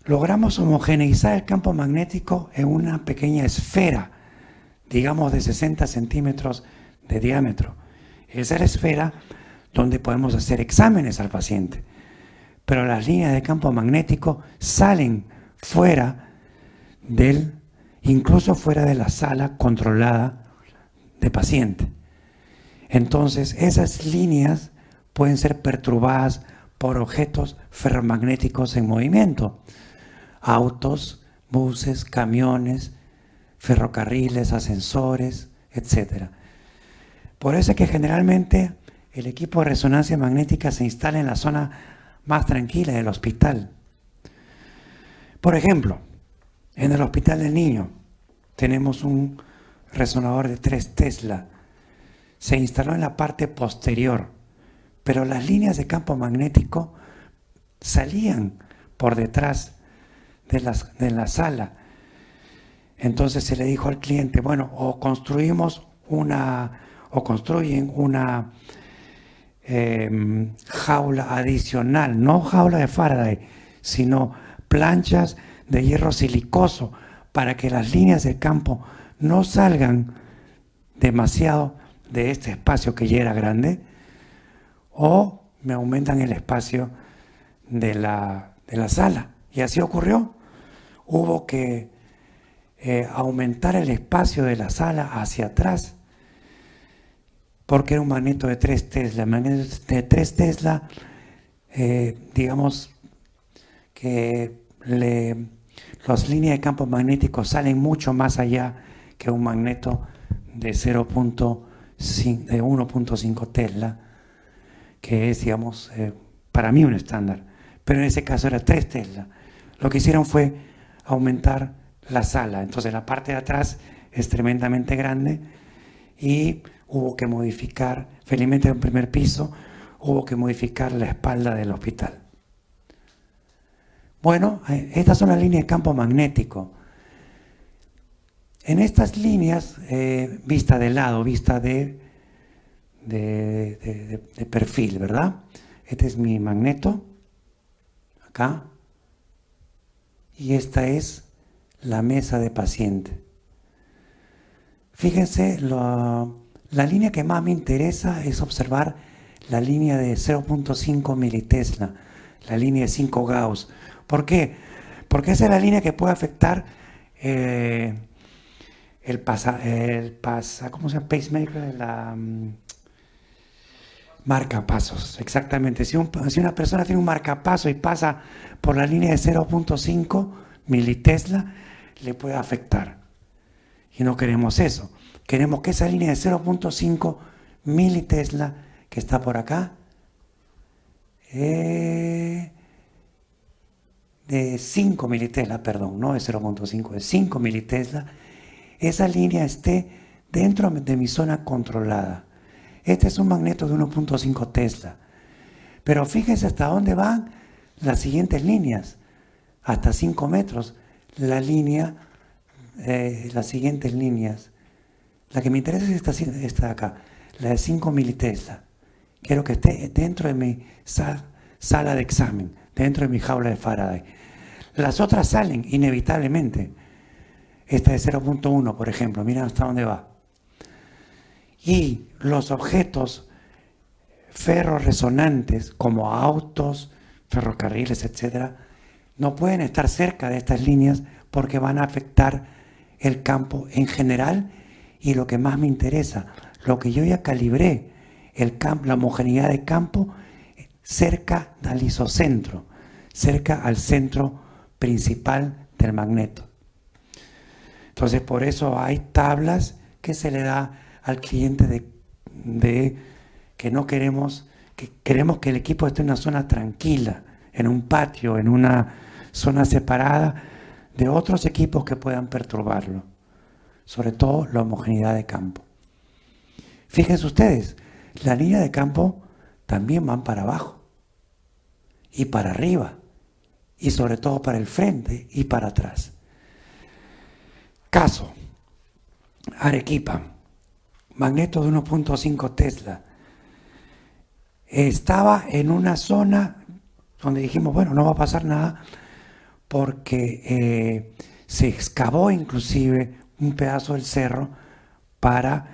logramos homogeneizar el campo magnético en una pequeña esfera, digamos de 60 centímetros de diámetro. Esa es la esfera donde podemos hacer exámenes al paciente. Pero las líneas de campo magnético salen fuera incluso fuera de la sala controlada de paciente. Entonces, esas líneas pueden ser perturbadas por objetos ferromagnéticos en movimiento. Autos, buses, camiones, ferrocarriles, ascensores, etc. Por eso es que generalmente el equipo de resonancia magnética se instala en la zona más tranquila del hospital. Por ejemplo, en el Hospital del Niño tenemos un resonador de 3 Tesla. Se instaló en la parte posterior, pero las líneas de campo magnético salían por detrás de la sala. Entonces se le dijo al cliente, bueno, o construyen una jaula adicional, no jaula de Faraday, sino planchas de hierro silicoso para que las líneas del campo no salgan demasiado de este espacio que ya era grande, o me aumentan el espacio de la sala. Y así ocurrió. Hubo que aumentar el espacio de la sala hacia atrás, porque era un magneto de 3 Tesla. El magneto de 3 Tesla, digamos que las líneas de campo magnético salen mucho más allá que un magneto de 1.5 Tesla, que es, digamos, para mí un estándar. Pero en ese caso era 3 Tesla. Lo que hicieron fue aumentar la sala. Entonces la parte de atrás es tremendamente grande y hubo que modificar, felizmente en el primer piso, hubo que modificar la espalda del hospital. Bueno, estas son las líneas de campo magnético. En estas líneas, vista de lado, vista de perfil, ¿verdad? Este es mi magneto, acá, y esta es la mesa de paciente. Fíjense, la línea que más me interesa es observar la línea de 0.5 militesla, la línea de 5 Gauss. ¿Por qué? Porque esa es la línea que puede afectar ¿cómo se llama? Pacemaker, la marcapasos, exactamente. Si una persona tiene un marcapaso y pasa por la línea de 0.5 militesla, le puede afectar. Y no queremos eso. Queremos que esa línea de 0.5 militesla que está por acá, de 5 militesla, perdón, no de 0.5, de 5 militesla, esa línea esté dentro de mi zona controlada. Este es un magneto de 1.5 Tesla. Pero fíjense hasta dónde van las siguientes líneas. Hasta 5 metros. Las siguientes líneas. La que me interesa es esta de acá, la de 5 militesla. Quiero que esté dentro de mi sala de examen, dentro de mi jaula de Faraday. Las otras salen inevitablemente. Esta de 0.1, por ejemplo, miren hasta dónde va. Y los objetos ferroresonantes, como autos, ferrocarriles, etc., no pueden estar cerca de estas líneas porque van a afectar el campo en general y lo que más me interesa, lo que yo ya calibré, la homogeneidad de campo cerca al isocentro, cerca al centro principal del magneto. Entonces, por eso hay tablas que se le da al cliente de que no queremos, que queremos que el equipo esté en una zona tranquila, en un patio, en una zona separada de otros equipos que puedan perturbarlo, sobre todo la homogeneidad de campo. Fíjense ustedes, la línea de campo también van para abajo y para arriba y sobre todo para el frente y para atrás. Caso, Arequipa, magneto de 1.5 Tesla. Estaba en una zona donde dijimos, bueno, no va a pasar nada porque se excavó inclusive un pedazo del cerro para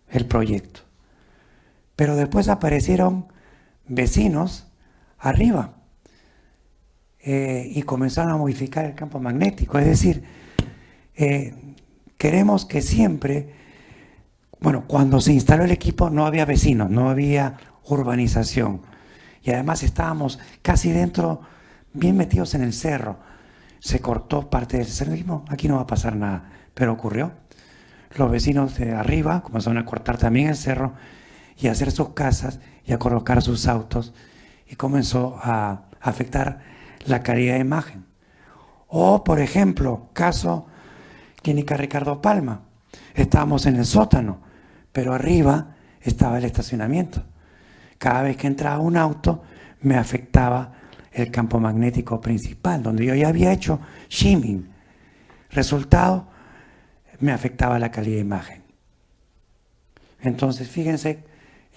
el proyecto. Pero después aparecieron vecinos arriba y comenzaron a modificar el campo magnético. Es decir, queremos que siempre, bueno, cuando se instaló el equipo no había vecinos, no había urbanización. Y además estábamos casi dentro, bien metidos en el cerro. Se cortó parte del cerro y dijimos, aquí no va a pasar nada. Pero ocurrió. Los vecinos de arriba comenzaron a cortar también el cerro y a hacer sus casas y a colocar sus autos y comenzó a afectar la calidad de imagen. O, por ejemplo, caso Clínica Ricardo Palma. Estábamos en el sótano, pero arriba estaba el estacionamiento. Cada vez que entraba un auto me afectaba el campo magnético principal, donde yo ya había hecho shimming. Resultado, me afectaba la calidad de imagen. Entonces, fíjense,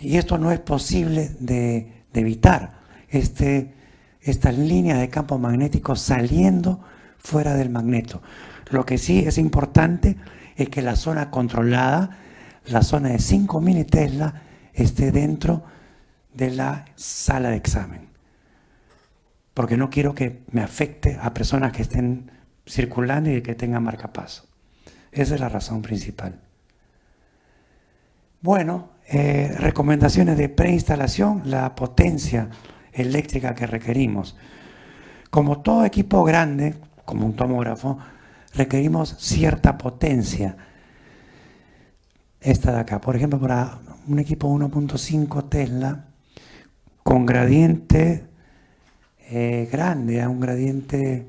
y esto no es posible de evitar, estas líneas de campo magnético saliendo fuera del magneto. Lo que sí es importante es que la zona controlada, la zona de 5 militesla, esté dentro de la sala de examen. Porque no quiero que me afecte a personas que estén circulando y que tengan marcapaso. Esa es la razón principal. Bueno, recomendaciones de preinstalación, la potencia eléctrica que requerimos. Como todo equipo grande, como un tomógrafo, requerimos cierta potencia. Esta de acá, por ejemplo, para un equipo 1.5 Tesla, con gradiente grande, un gradiente,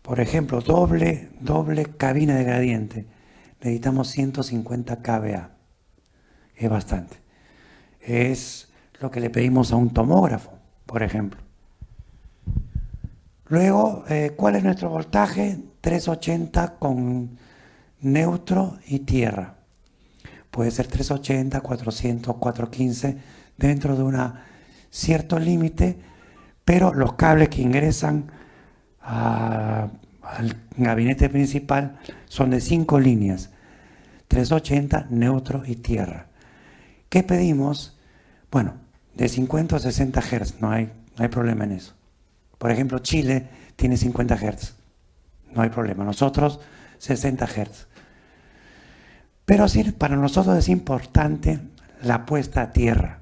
por ejemplo, doble cabina de gradiente, necesitamos 150 kVA. Es bastante. Es lo que le pedimos a un tomógrafo, por ejemplo. Luego, ¿cuál es nuestro voltaje? 380 con neutro y tierra. Puede ser 380, 400, 415, dentro de un cierto límite, pero los cables que ingresan al gabinete principal son de 5 líneas, 380, neutro y tierra. ¿Qué pedimos? Bueno, de 50 a 60 Hz, no hay problema en eso. Por ejemplo, Chile tiene 50 Hz, no hay problema. Nosotros 60 Hz. Pero sí, para nosotros es importante la puesta a tierra.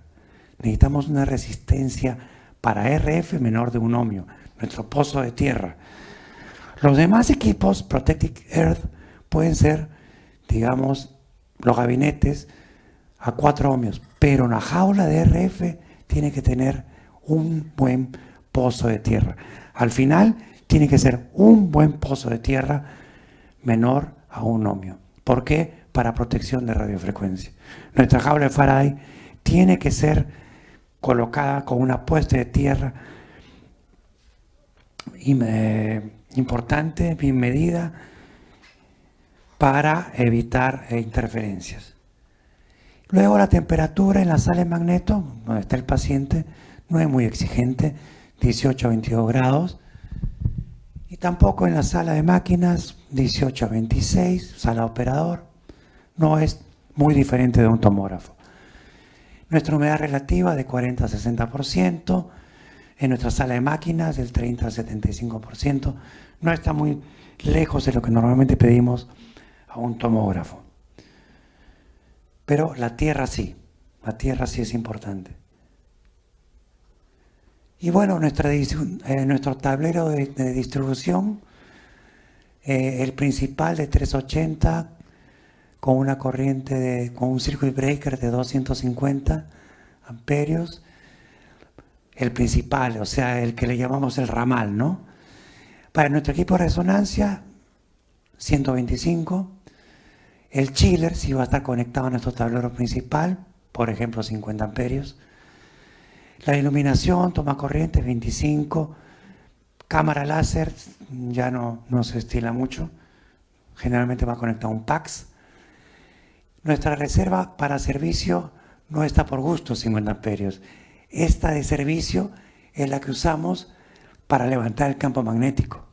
Necesitamos una resistencia para RF menor de 1 ohmio, nuestro pozo de tierra. Los demás equipos, Protected Earth, pueden ser, digamos, los gabinetes a 4 ohmios, pero una jaula de RF tiene que tener un buen pozo de tierra. Al final, tiene que ser un buen pozo de tierra menor a 1 ohmio. ¿Por qué? Para protección de radiofrecuencia. Nuestra jaula de Faraday tiene que ser colocada con una puesta de tierra importante, bien medida, para evitar interferencias. Luego la temperatura en la sala de magneto, donde está el paciente, no es muy exigente, 18 a 22 grados. Y tampoco en la sala de máquinas, 18 a 26, sala de operador, no es muy diferente de un tomógrafo. Nuestra humedad relativa de 40 a 60%, En nuestra sala de máquinas, del 30 al 75%. No está muy lejos de lo que normalmente pedimos a un tomógrafo. Pero la tierra sí es importante. Y bueno, nuestro tablero de distribución, el principal de 380 con una corriente con un circuit breaker de 250 amperios, el principal, o sea, el que le llamamos el ramal, ¿no? Para nuestro equipo de resonancia, 125. El chiller, si va a estar conectado a nuestro tablero principal, por ejemplo, 50 amperios. La iluminación, toma corriente, 25. Cámara láser, ya no se estila mucho. Generalmente va conectado a un PAX. Nuestra reserva para servicio no está por gusto, 50 amperios. Esta de servicio es la que usamos para levantar el campo magnético.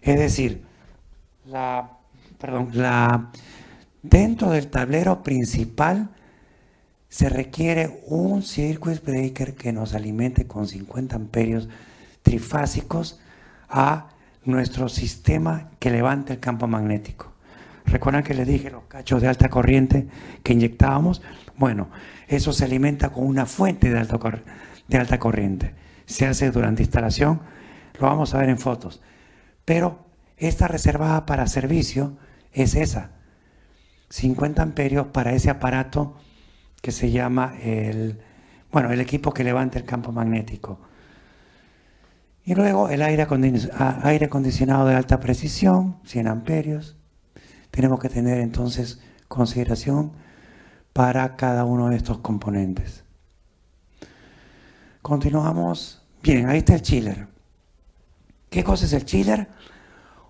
Es decir, dentro del tablero principal se requiere un circuit breaker que nos alimente con 50 amperios trifásicos a nuestro sistema que levanta el campo magnético. ¿Recuerdan que les dije los cachos de alta corriente que inyectábamos? Bueno, eso se alimenta con una fuente de alta corriente. Se hace durante instalación, lo vamos a ver en fotos. Pero esta reservada para servicio es esa. 50 amperios para ese aparato que se llama el equipo que levanta el campo magnético. Y luego el aire acondicionado de alta precisión, 100 amperios. Tenemos que tener entonces consideración para cada uno de estos componentes. Continuamos. Bien, ahí está el chiller. ¿Qué cosa es el chiller?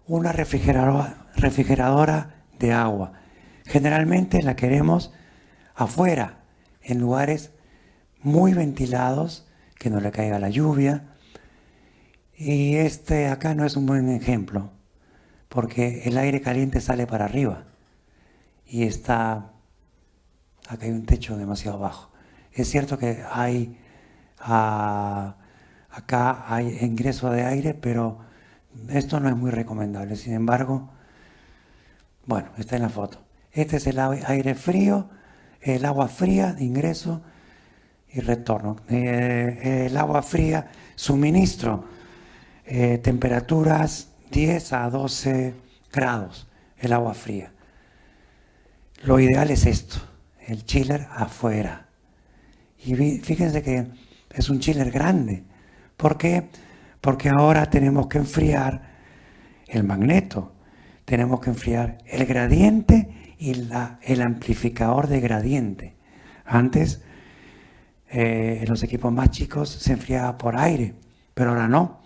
Una refrigeradora de agua. Generalmente la queremos afuera, en lugares muy ventilados, que no le caiga la lluvia. Y acá no es un buen ejemplo, porque el aire caliente sale para arriba y acá hay un techo demasiado bajo. Es cierto que acá hay ingreso de aire, pero esto no es muy recomendable. Sin embargo, bueno, está en la foto. Este es el aire frío, el agua fría de ingreso y retorno. El agua fría, suministro, temperaturas 10 a 12 grados, el agua fría. Lo ideal es esto, el chiller afuera. Y fíjense que es un chiller grande. ¿Por qué? Porque ahora tenemos que enfriar el magneto, tenemos que enfriar el gradiente y el amplificador de gradiente. Antes, en los equipos más chicos se enfriaba por aire, pero ahora no.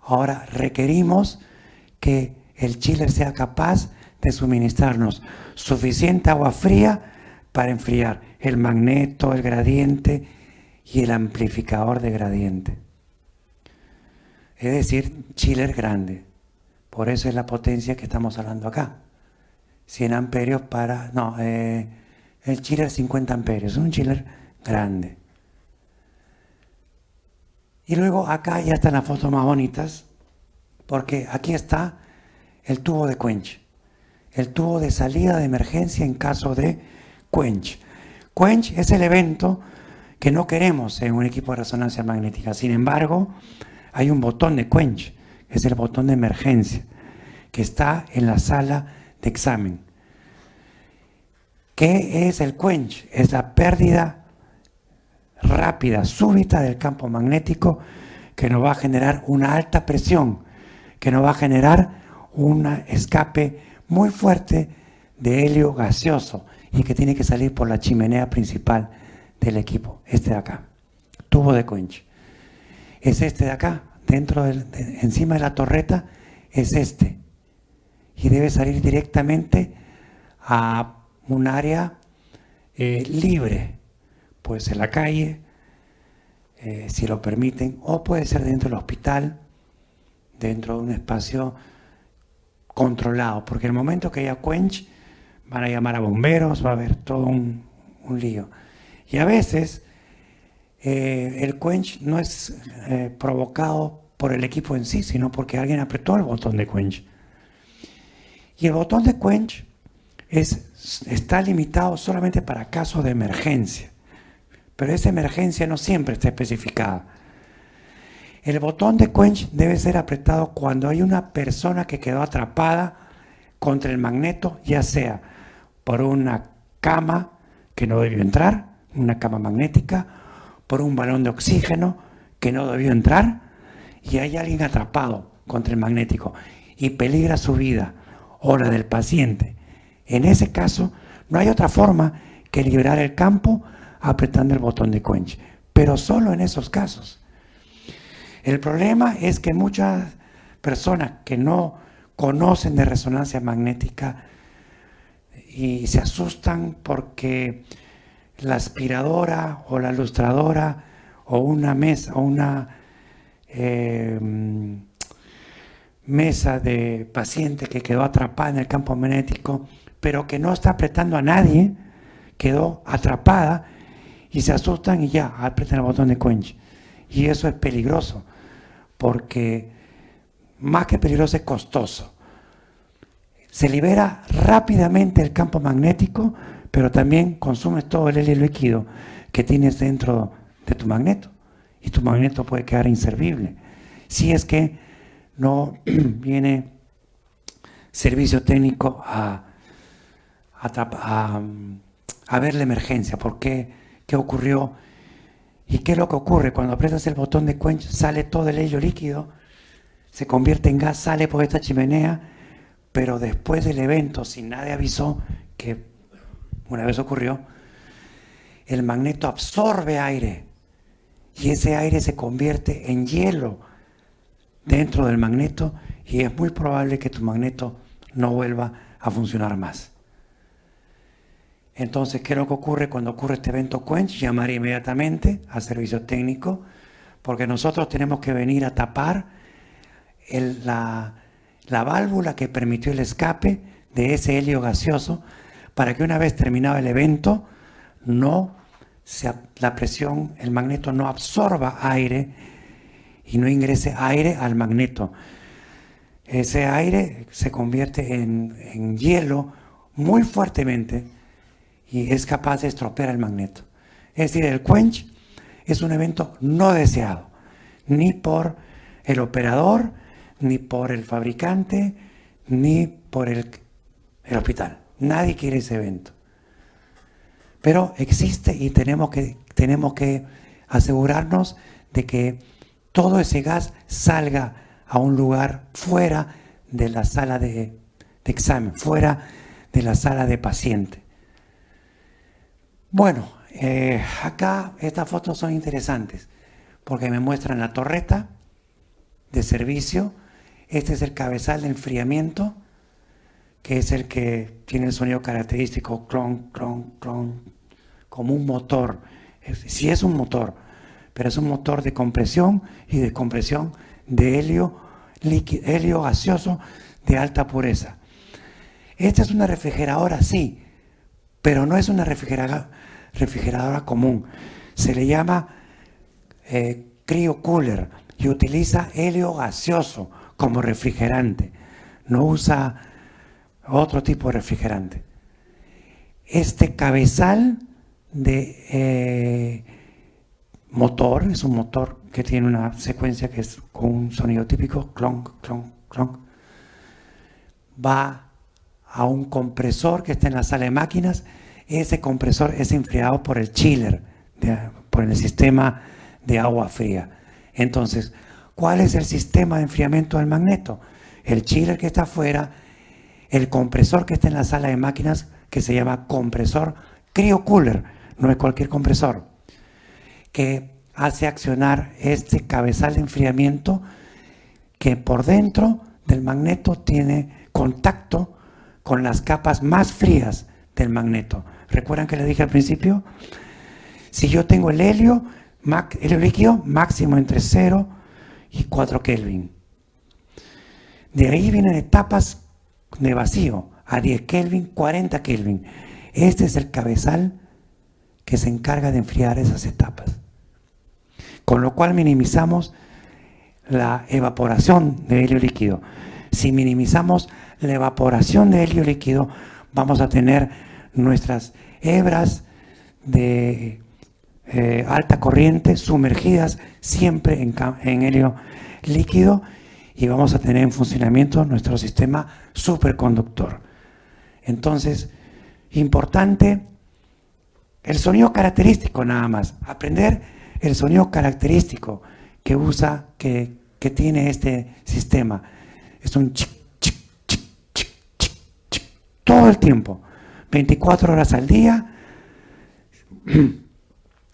Ahora requerimos que el chiller sea capaz de suministrarnos suficiente agua fría para enfriar el magneto, el gradiente y el amplificador de gradiente. Es decir, chiller grande. Por eso es la potencia que estamos hablando acá. 100 amperios el chiller 50 amperios, es un chiller grande. Y luego acá ya están las fotos más bonitas, porque aquí está el tubo de quench, el tubo de salida de emergencia en caso de quench. Quench es el evento que no queremos en un equipo de resonancia magnética. Sin embargo, hay un botón de quench, que es el botón de emergencia, que está en la sala de examen. ¿Qué es el quench? Es la pérdida rápida, súbita del campo magnético que nos va a generar una alta presión, que nos va a generar un escape muy fuerte de helio gaseoso y que tiene que salir por la chimenea principal del equipo, este de acá, tubo de quench. Es este de acá, encima de la torreta es este, y debe salir directamente a un área libre, puede ser la calle, si lo permiten, o puede ser dentro del hospital, dentro de un espacio controlado, porque en el momento que haya quench van a llamar a bomberos, va a haber todo un lío. Y a veces el quench no es provocado por el equipo en sí, sino porque alguien apretó el botón de quench. Y el botón de quench está limitado solamente para casos de emergencia, pero esa emergencia no siempre está especificada. El botón de quench debe ser apretado cuando hay una persona que quedó atrapada contra el magneto, ya sea por una cama que no debió entrar, una cama magnética, por un balón de oxígeno que no debió entrar, y hay alguien atrapado contra el magnético y peligra su vida o la del paciente. En ese caso, no hay otra forma que liberar el campo apretando el botón de quench, pero solo en esos casos. El problema es que muchas personas que no conocen de resonancia magnética y se asustan porque la aspiradora o la lustradora o una mesa o una mesa de paciente que quedó atrapada en el campo magnético, pero que no está apretando a nadie, quedó atrapada y se asustan y ya apretan el botón de quench. Y eso es peligroso, porque más que peligroso es costoso. Se libera rápidamente el campo magnético, pero también consumes todo el helio líquido que tienes dentro de tu magneto, y tu magneto puede quedar inservible si es que no viene servicio técnico a ver la emergencia, por qué ocurrió y qué es lo que ocurre. Cuando aprietas el botón de quench sale todo el helio líquido, se convierte en gas, sale por esta chimenea, pero después del evento, si nadie avisó, que una vez ocurrió, el magneto absorbe aire y ese aire se convierte en hielo dentro del magneto y es muy probable que tu magneto no vuelva a funcionar más. Entonces, ¿qué es lo que ocurre cuando ocurre este evento quench? Llamar inmediatamente a servicio técnico, porque nosotros tenemos que venir a tapar la válvula que permitió el escape de ese helio gaseoso para que una vez terminado el evento, la presión, el magneto no absorba aire y no ingrese aire al magneto. Ese aire se convierte en hielo muy fuertemente y es capaz de estropear el magneto. Es decir, el quench es un evento no deseado, ni por el operador, ni por el fabricante, ni por el hospital. Nadie quiere ese evento. Pero existe y tenemos que asegurarnos de que todo ese gas salga a un lugar fuera de la sala de examen, fuera de la sala de paciente. Bueno, acá estas fotos son interesantes porque me muestran la torreta de servicio. Este es el cabezal de enfriamiento, que es el que tiene el sonido característico, clon, clon, clon, como un motor. Sí es un motor, pero es un motor de compresión y descompresión de helio líquido, helio gaseoso de alta pureza. Esta es una refrigeradora, sí, pero no es una refrigeradora común. Se le llama cryocooler y utiliza helio gaseoso como refrigerante. No usa otro tipo de refrigerante. Este cabezal de motor es un motor que tiene una secuencia que es con un sonido típico, clonk, clonk, clonk. Va a un compresor que está en la sala de máquinas. Ese compresor es enfriado por el chiller, por el sistema de agua fría. Entonces, ¿cuál es el sistema de enfriamiento del magneto? El chiller que está afuera, el compresor que está en la sala de máquinas, que se llama compresor cryocooler, no es cualquier compresor, que hace accionar este cabezal de enfriamiento que por dentro del magneto tiene contacto con las capas más frías del magneto. ¿Recuerdan que les dije al principio? Si yo tengo el helio líquido máximo entre 0 y 4 Kelvin. De ahí vienen etapas de vacío a 10 Kelvin, 40 Kelvin. Este es el cabezal que se encarga de enfriar esas etapas. con lo cual minimizamos la evaporación de helio líquido. Si minimizamos la evaporación de helio líquido, vamos a tener nuestras hebras de alta corriente sumergidas siempre en helio líquido y vamos a tener en funcionamiento nuestro sistema superconductor. Entonces, importante el sonido característico nada más, aprender el sonido característico que tiene este sistema. Es un chic, chic, chic, chic, chic, chic, todo el tiempo, 24 horas al día,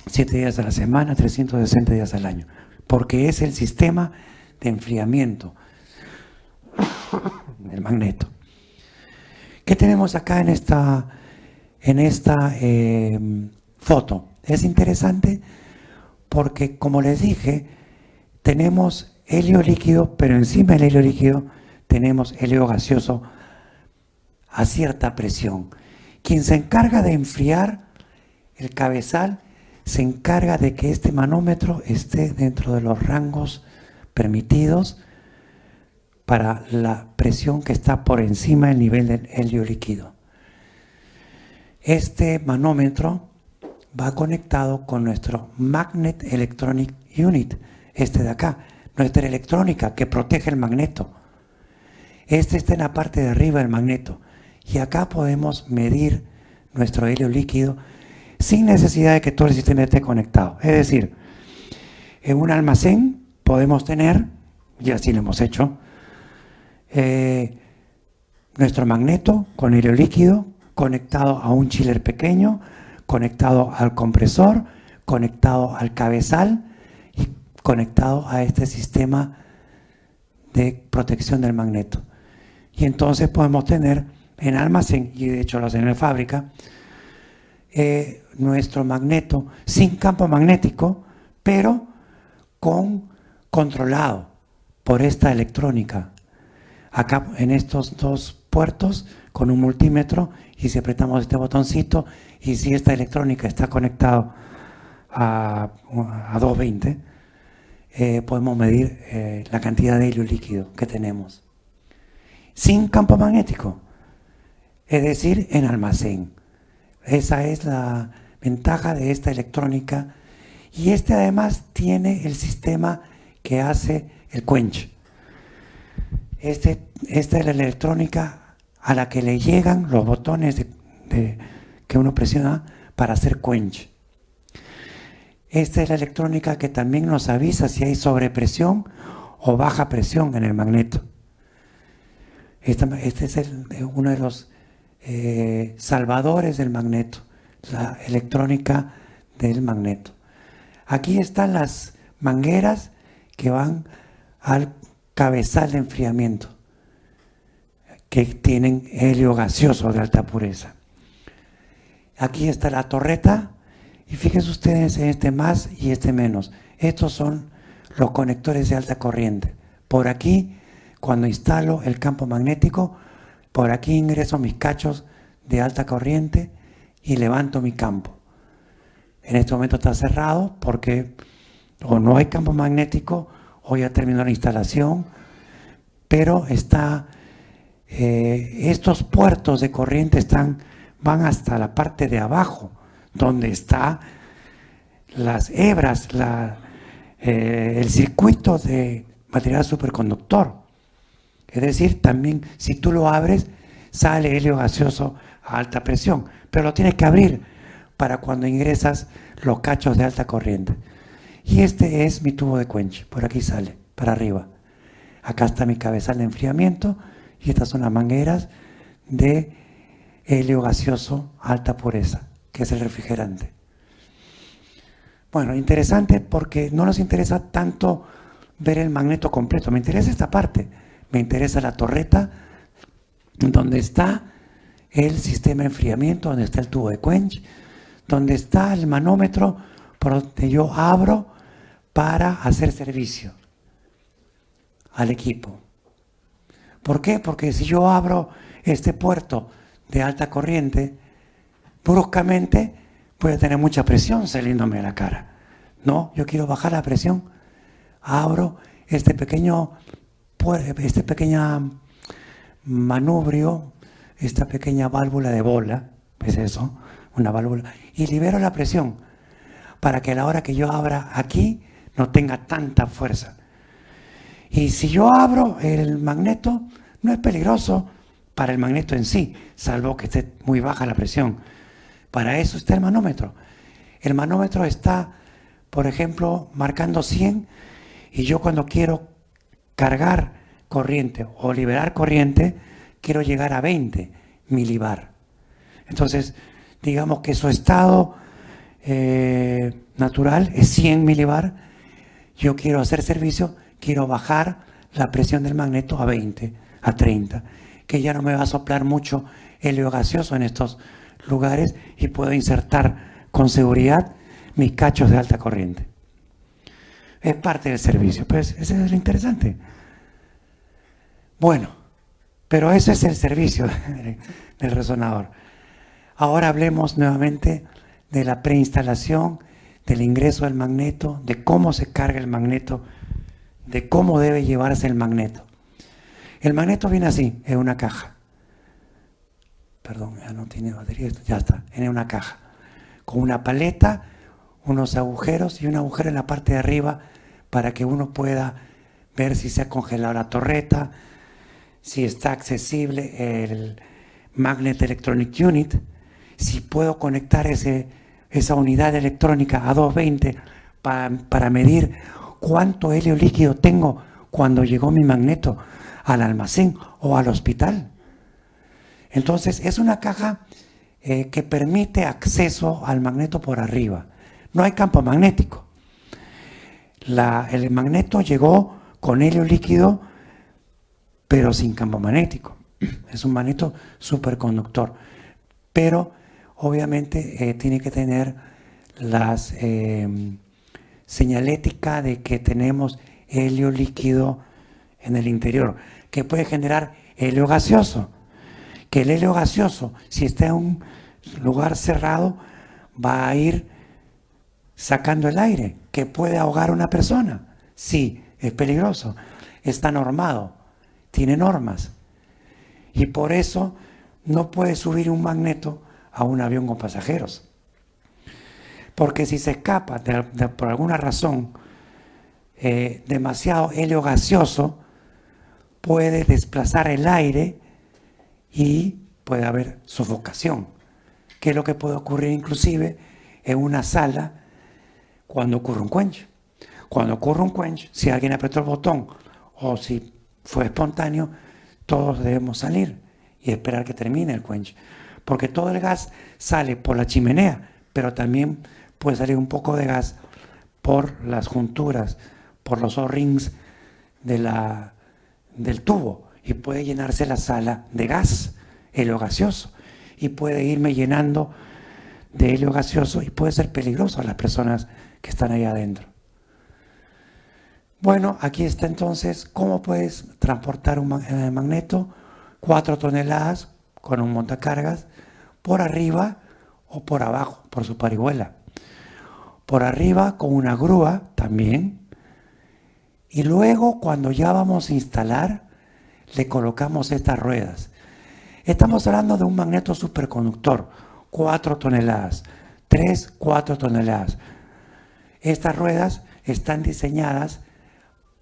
7 días a la semana, 360 días al año, porque es el sistema de enfriamiento del magneto. ¿Qué tenemos acá en esta foto? Es interesante porque, como les dije, tenemos helio líquido, pero encima del helio líquido tenemos helio gaseoso a cierta presión. Quien se encarga de enfriar el cabezal se encarga de que este manómetro esté dentro de los rangos permitidos para la presión que está por encima del nivel del helio líquido. Este manómetro va conectado con nuestro Magnet Electronic Unit, este de acá, nuestra electrónica que protege el magneto. Este está en la parte de arriba del magneto y acá podemos medir nuestro helio líquido sin necesidad de que todo el sistema esté conectado. Es decir, en un almacén podemos tener, y así lo hemos hecho, nuestro magneto con helio líquido conectado a un chiller pequeño, conectado al compresor, conectado al cabezal y conectado a este sistema de protección del magneto. Y entonces podemos tener en almacén, y de hecho lo hacen en la fábrica, nuestro magneto sin campo magnético, pero controlado por esta electrónica. Acá en estos dos puertos con un multímetro, y si apretamos este botoncito y si esta electrónica está conectado a 220, podemos medir la cantidad de helio líquido que tenemos sin campo magnético, es decir, en almacén. Esa es la ventaja de esta electrónica, y este además tiene el sistema que hace el quench. Esta es la electrónica a la que le llegan los botones que uno presiona para hacer quench. Esta es la electrónica que también nos avisa si hay sobrepresión o baja presión en el magneto. Este es uno de los salvadores del magneto, la electrónica del magneto. Aquí están las mangueras que van al cabezal de enfriamiento, que tienen helio gaseoso de alta pureza. Aquí está la torreta, y fíjense ustedes en este más y este menos. Estos son los conectores de alta corriente. Por aquí, cuando instalo el campo magnético, por aquí ingreso mis cachos de alta corriente y levanto mi campo. En este momento está cerrado porque o no hay campo magnético o ya terminó la instalación, pero estos puertos de corriente van hasta la parte de abajo, donde están las hebras, el circuito de material superconductor. Es decir, también si tú lo abres, sale helio gaseoso a alta presión, pero lo tienes que abrir para cuando ingresas los cachos de alta corriente. Y este es mi tubo de quench, por aquí sale, para arriba. Acá está mi cabezal de enfriamiento y estas son las mangueras de helio gaseoso a alta pureza, que es el refrigerante. Bueno, interesante porque no nos interesa tanto ver el magneto completo, me interesa esta parte, me interesa la torreta, donde está el sistema de enfriamiento, donde está el tubo de quench, donde está el manómetro por donde yo abro para hacer servicio al equipo. ¿Por qué? Porque si yo abro este puerto de alta corriente, bruscamente voy a tener mucha presión saliéndome de la cara. No, yo quiero bajar la presión. Abro este pequeño manubrio, esta pequeña válvula de bola, es eso, una válvula, y libero la presión para que a la hora que yo abra aquí no tenga tanta fuerza. Y si yo abro el magneto, no es peligroso para el magneto en sí, salvo que esté muy baja la presión. Para eso está el manómetro. El manómetro está, por ejemplo, marcando 100, y yo cuando quiero cargar corriente o liberar corriente, quiero llegar a 20 milibar. Entonces, digamos que su estado natural es 100 milibar. Yo quiero hacer servicio, quiero bajar la presión del magneto a 20, a 30, que ya no me va a soplar mucho helio gaseoso en estos lugares y puedo insertar con seguridad mis cachos de alta corriente. Es parte del servicio, pues ese es lo interesante. Bueno, pero ese es el servicio del resonador. Ahora hablemos nuevamente de la preinstalación, del ingreso del magneto, de cómo se carga el magneto, de cómo debe llevarse el magneto. El magneto viene así, en una caja. Perdón, ya no tiene batería, ya está, en una caja. Con una paleta, unos agujeros y un agujero en la parte de arriba para que uno pueda ver si se ha congelado la torreta, si está accesible el Magnet Electronic Unit, si puedo conectar esa unidad electrónica a 220 para medir cuánto helio líquido tengo cuando llegó mi magneto al almacén o al hospital. Entonces es una caja que permite acceso al magneto por arriba. No hay campo magnético. El magneto llegó con helio líquido, pero sin campo magnético. Es un magneto superconductor. Pero obviamente tiene que tener la señalética de que tenemos helio líquido en el interior, que puede generar helio gaseoso. Que el helio gaseoso, si está en un lugar cerrado, va a ir sacando el aire, que puede ahogar a una persona. Sí, es peligroso. Está normado, tiene normas. Y por eso no puede subir un magneto a un avión con pasajeros. Porque si se escapa por alguna razón demasiado helio gaseoso, puede desplazar el aire y puede haber sofocación, que es lo que puede ocurrir inclusive en una sala cuando ocurre un quench. Cuando ocurre un quench, si alguien apretó el botón o si fue espontáneo, todos debemos salir y esperar que termine el quench, porque todo el gas sale por la chimenea, pero también puede salir un poco de gas por las junturas, por los O-rings del tubo, y puede llenarse la sala de gas, helio gaseoso, y puede irme llenando de helio gaseoso y puede ser peligroso a las personas que están ahí adentro. Bueno, aquí está entonces cómo puedes transportar un magneto, 4 toneladas con un montacargas, por arriba o por abajo, por su parihuela. Por arriba con una grúa también. Y luego cuando ya vamos a instalar, le colocamos estas ruedas. Estamos hablando de un magneto superconductor, 4 toneladas, 3, 4 toneladas. Estas ruedas están diseñadas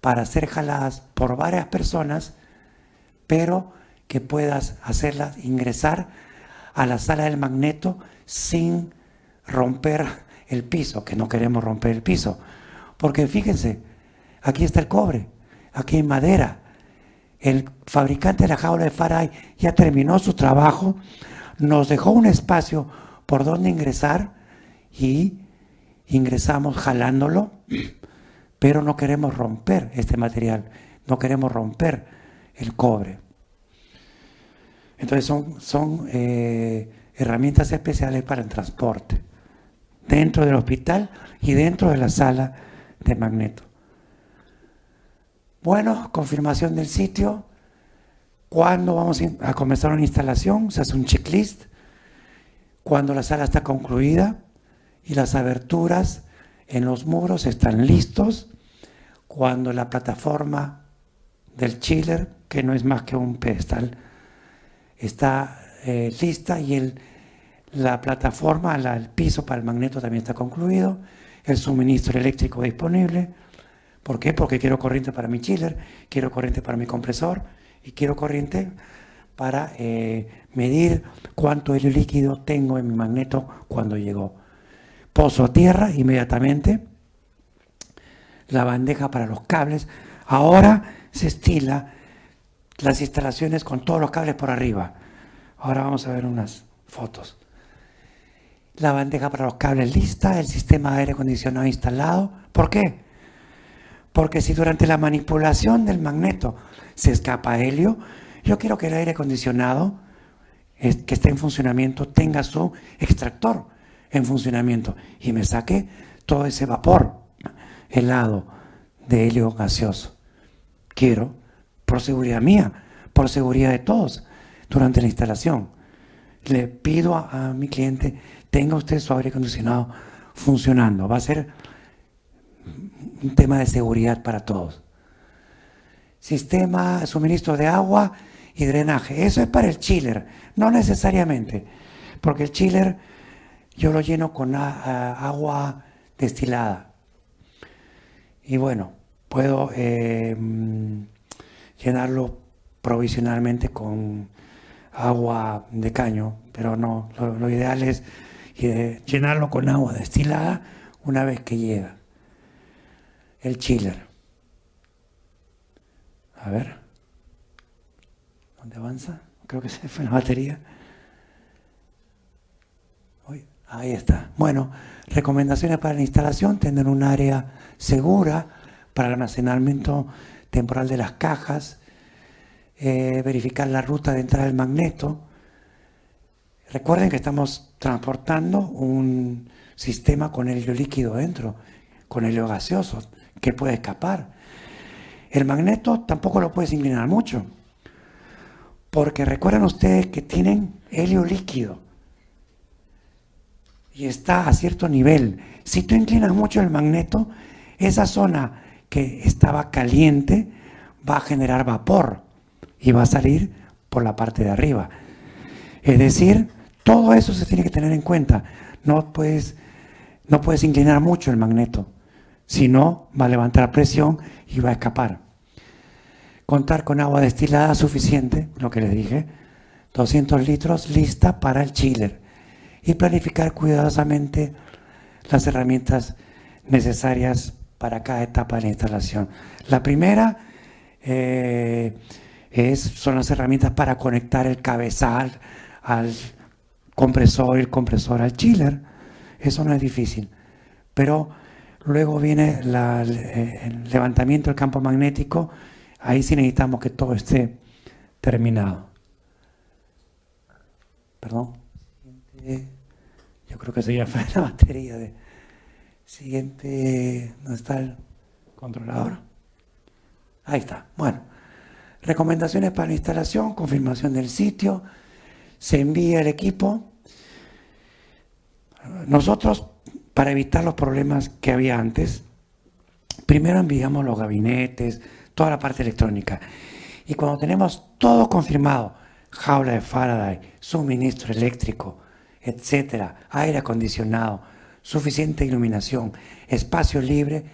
para ser jaladas por varias personas, pero que puedas hacerlas ingresar a la sala del magneto sin romper el piso, que no queremos romper el piso. Porque fíjense, aquí está el cobre, aquí hay madera. El fabricante de la jaula de Faraday ya terminó su trabajo, nos dejó un espacio por donde ingresar y ingresamos jalándolo, pero no queremos romper este material, no queremos romper el cobre. Entonces son herramientas especiales para el transporte, dentro del hospital y dentro de la sala de magneto. Bueno, confirmación del sitio. ¿Cuándo vamos a comenzar una instalación? Se hace un checklist. Cuando la sala está concluida y las aberturas en los muros están listos cuando la plataforma del chiller, que no es más que un pedestal, está lista, y la plataforma, el piso para el magneto también está concluido, el suministro eléctrico disponible. ¿Por qué? Porque quiero corriente para mi chiller, quiero corriente para mi compresor y quiero corriente para medir cuánto helio líquido tengo en mi magneto cuando llegó. Pozo a tierra inmediatamente, la bandeja para los cables. Ahora se estila las instalaciones con todos los cables por arriba. Ahora vamos a ver unas fotos. La bandeja para los cables lista, el sistema de aire acondicionado instalado. ¿Por qué? Porque si durante la manipulación del magneto se escapa helio, yo quiero que el aire acondicionado que esté en funcionamiento tenga su extractor en funcionamiento y me saque todo ese vapor helado de helio gaseoso. Quiero, por seguridad mía, por seguridad de todos, durante la instalación, le pido a mi cliente, tenga usted su aire acondicionado funcionando. Va a ser un tema de seguridad para todos. Sistema, suministro de agua y drenaje. Eso es para el chiller, no necesariamente, porque el chiller yo lo lleno con agua destilada. Y bueno, puedo llenarlo provisionalmente con agua de caño, pero no, lo ideal es llenarlo con agua destilada una vez que llega el chiller. A ver, ¿dónde avanza? Creo que se fue la batería. Ahí está. Bueno, recomendaciones para la instalación: tener un área segura para el almacenamiento temporal de las cajas, verificar la ruta de entrada del magneto. Recuerden que estamos transportando un sistema con helio líquido dentro, con helio gaseoso, que puede escapar. El magneto tampoco lo puedes inclinar mucho, porque recuerden ustedes que tienen helio líquido y está a cierto nivel. Si tú inclinas mucho el magneto, esa zona que estaba caliente va a generar vapor y va a salir por la parte de arriba. Es decir, todo eso se tiene que tener en cuenta. No puedes inclinar mucho el magneto, si no va a levantar presión y va a escapar. Contar con agua destilada suficiente, lo que les dije, 200 litros lista para el chiller, y planificar cuidadosamente las herramientas necesarias para cada etapa de la instalación. La primera son las herramientas para conectar el cabezal al compresor y el compresor al chiller. Eso no es difícil, pero luego viene el levantamiento del campo magnético. Ahí sí necesitamos que todo esté terminado. Perdón. Yo creo que se ya fue la batería. Siguiente, ¿dónde está el controlador? Ahí está. Bueno, recomendaciones para la instalación: confirmación del sitio, se envía el equipo. Nosotros, para evitar los problemas que había antes, primero enviamos los gabinetes, toda la parte electrónica, y cuando tenemos todo confirmado, jaula de Faraday, suministro eléctrico, etcétera, aire acondicionado, suficiente iluminación, espacio libre,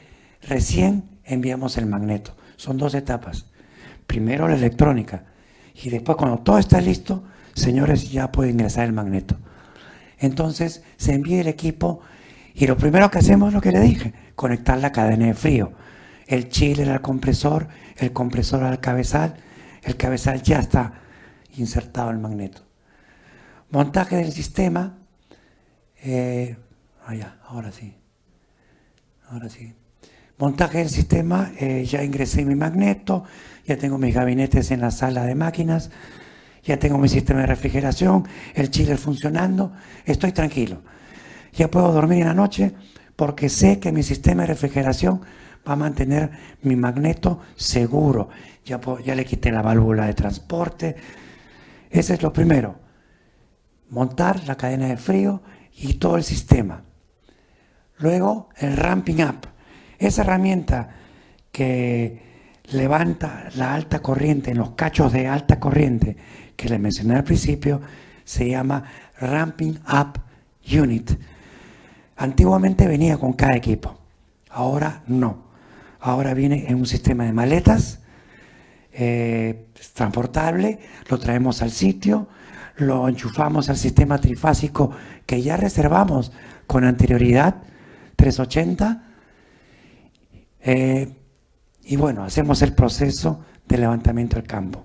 recién enviamos el magneto. Son 2 etapas. Primero la electrónica y después, cuando todo está listo, señores, ya puede ingresar el magneto. Entonces se envía el equipo y lo primero que hacemos es lo que le dije: conectar la cadena de frío, el chiller al compresor, el compresor al cabezal. El cabezal ya está insertado el magneto. Montaje del sistema. Ahora sí. Montaje del sistema. Ya ingresé mi magneto, ya tengo mis gabinetes en la sala de máquinas, ya tengo mi sistema de refrigeración, el chiller funcionando. Estoy tranquilo. Ya puedo dormir en la noche porque sé que mi sistema de refrigeración va a mantener mi magneto seguro. Ya le quité la válvula de transporte. Ese es lo primero: montar la cadena de frío y todo el sistema. Luego el ramping up, esa herramienta que levanta la alta corriente en los cachos de alta corriente que les mencioné al principio, se llama Ramping Up Unit. Antiguamente venía con cada equipo, ahora no. Ahora viene en un sistema de maletas, es transportable, lo traemos al sitio, lo enchufamos al sistema trifásico que ya reservamos con anterioridad, 380, y bueno, hacemos el proceso de levantamiento del campo.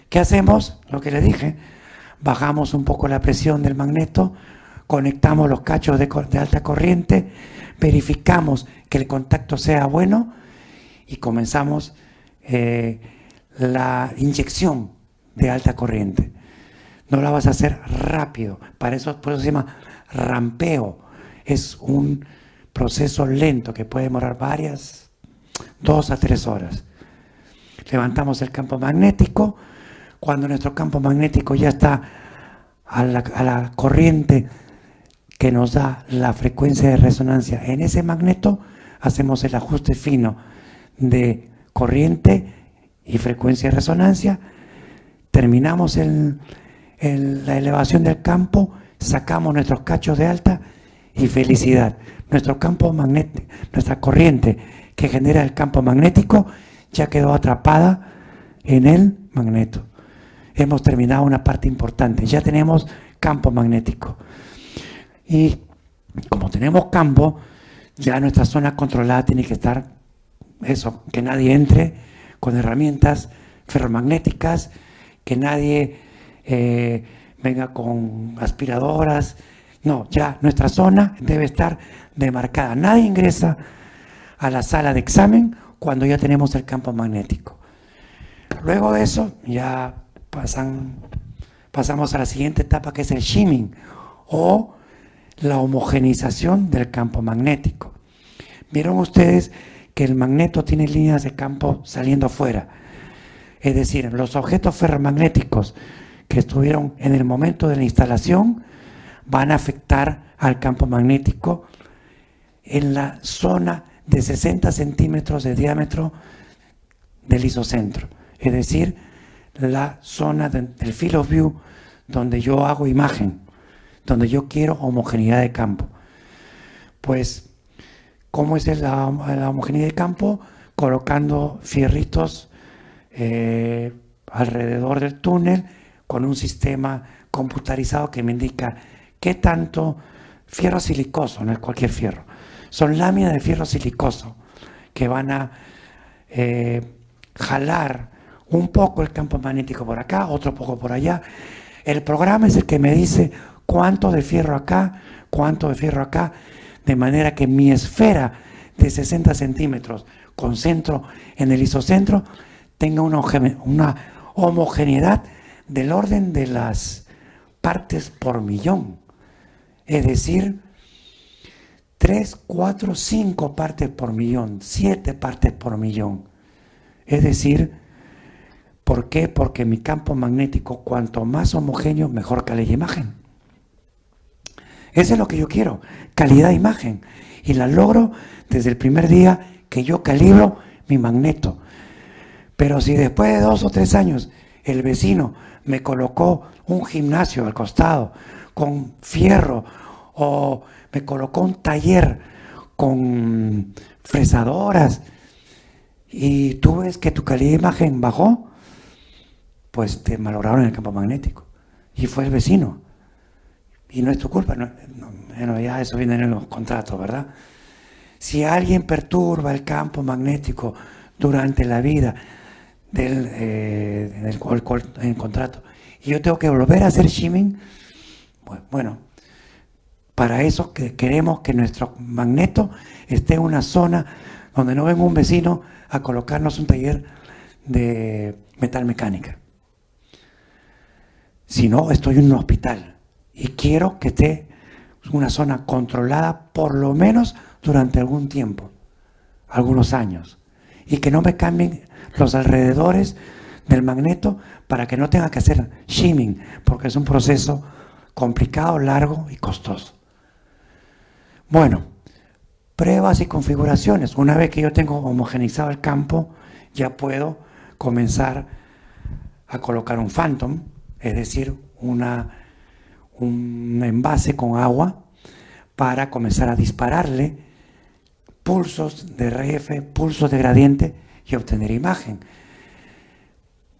¿Qué hacemos? Lo que les dije, bajamos un poco la presión del magneto, conectamos los cachos de alta corriente, verificamos que el contacto sea bueno y comenzamos la inyección de alta corriente. No la vas a hacer rápido, por eso se llama rampeo. Es un proceso lento que puede demorar 2 a 3 horas. Levantamos el campo magnético. Cuando nuestro campo magnético ya está a la corriente que nos da la frecuencia de resonancia en ese magneto, hacemos el ajuste fino de corriente y frecuencia de resonancia, terminamos la elevación del campo, sacamos nuestros cachos de alta y felicidad. Nuestro campo magnético, nuestra corriente que genera el campo magnético ya quedó atrapada en el magneto. Hemos terminado una parte importante, ya tenemos campo magnético. Y como tenemos campo, ya nuestra zona controlada tiene que estar eso, que nadie entre con herramientas ferromagnéticas, que nadie venga con aspiradoras. No, ya nuestra zona debe estar demarcada. Nadie ingresa a la sala de examen cuando ya tenemos el campo magnético. Luego de eso ya pasamos a la siguiente etapa, que es el shimming o la homogeneización del campo magnético. Vieron ustedes que el magneto tiene líneas de campo saliendo afuera. Es decir, los objetos ferromagnéticos que estuvieron en el momento de la instalación van a afectar al campo magnético en la zona de 60 centímetros de diámetro del isocentro. Es decir, la zona del field of view donde yo hago imagen, donde yo quiero homogeneidad de campo. Pues, ¿cómo es la homogeneidad de campo? Colocando fierritos alrededor del túnel con un sistema computarizado que me indica qué tanto fierro silicoso, no es cualquier fierro. Son láminas de fierro silicoso que van a jalar un poco el campo magnético por acá, otro poco por allá. El programa es el que me dice cuánto de fierro acá, cuánto de fierro acá, de manera que mi esfera de 60 centímetros con centro en el isocentro tenga una homogeneidad del orden de las partes por millón. Es decir, 3, 4, 5 partes por millón, 7 partes por millón. Es decir, ¿por qué? Porque mi campo magnético, cuanto más homogéneo, mejor calidad de imagen. Eso es lo que yo quiero, calidad de imagen. Y la logro desde el primer día que yo calibro mi magneto. Pero si después de 2 o 3 años el vecino me colocó un gimnasio al costado con fierro, o me colocó un taller con fresadoras, y tú ves que tu calidad de imagen bajó, pues te malograron el campo magnético. Y fue el vecino. Y no es tu culpa. Bueno, ya eso viene en los contratos, ¿verdad? Si alguien perturba el campo magnético durante la vida del contrato y yo tengo que volver a hacer shimming, bueno, para eso que queremos que nuestro magneto esté en una zona donde no venga un vecino a colocarnos un taller de metalmecánica. Si no, estoy en un hospital y quiero que esté una zona controlada por lo menos durante algún tiempo, algunos años, y que no me cambien los alrededores del magneto para que no tenga que hacer shimming, porque es un proceso complicado, largo y costoso. Bueno, Pruebas y configuraciones. Una vez que yo tengo homogeneizado el campo, ya puedo comenzar a colocar un phantom, es decir, un envase con agua para comenzar a dispararle pulsos de RF, pulsos de gradiente y obtener imagen.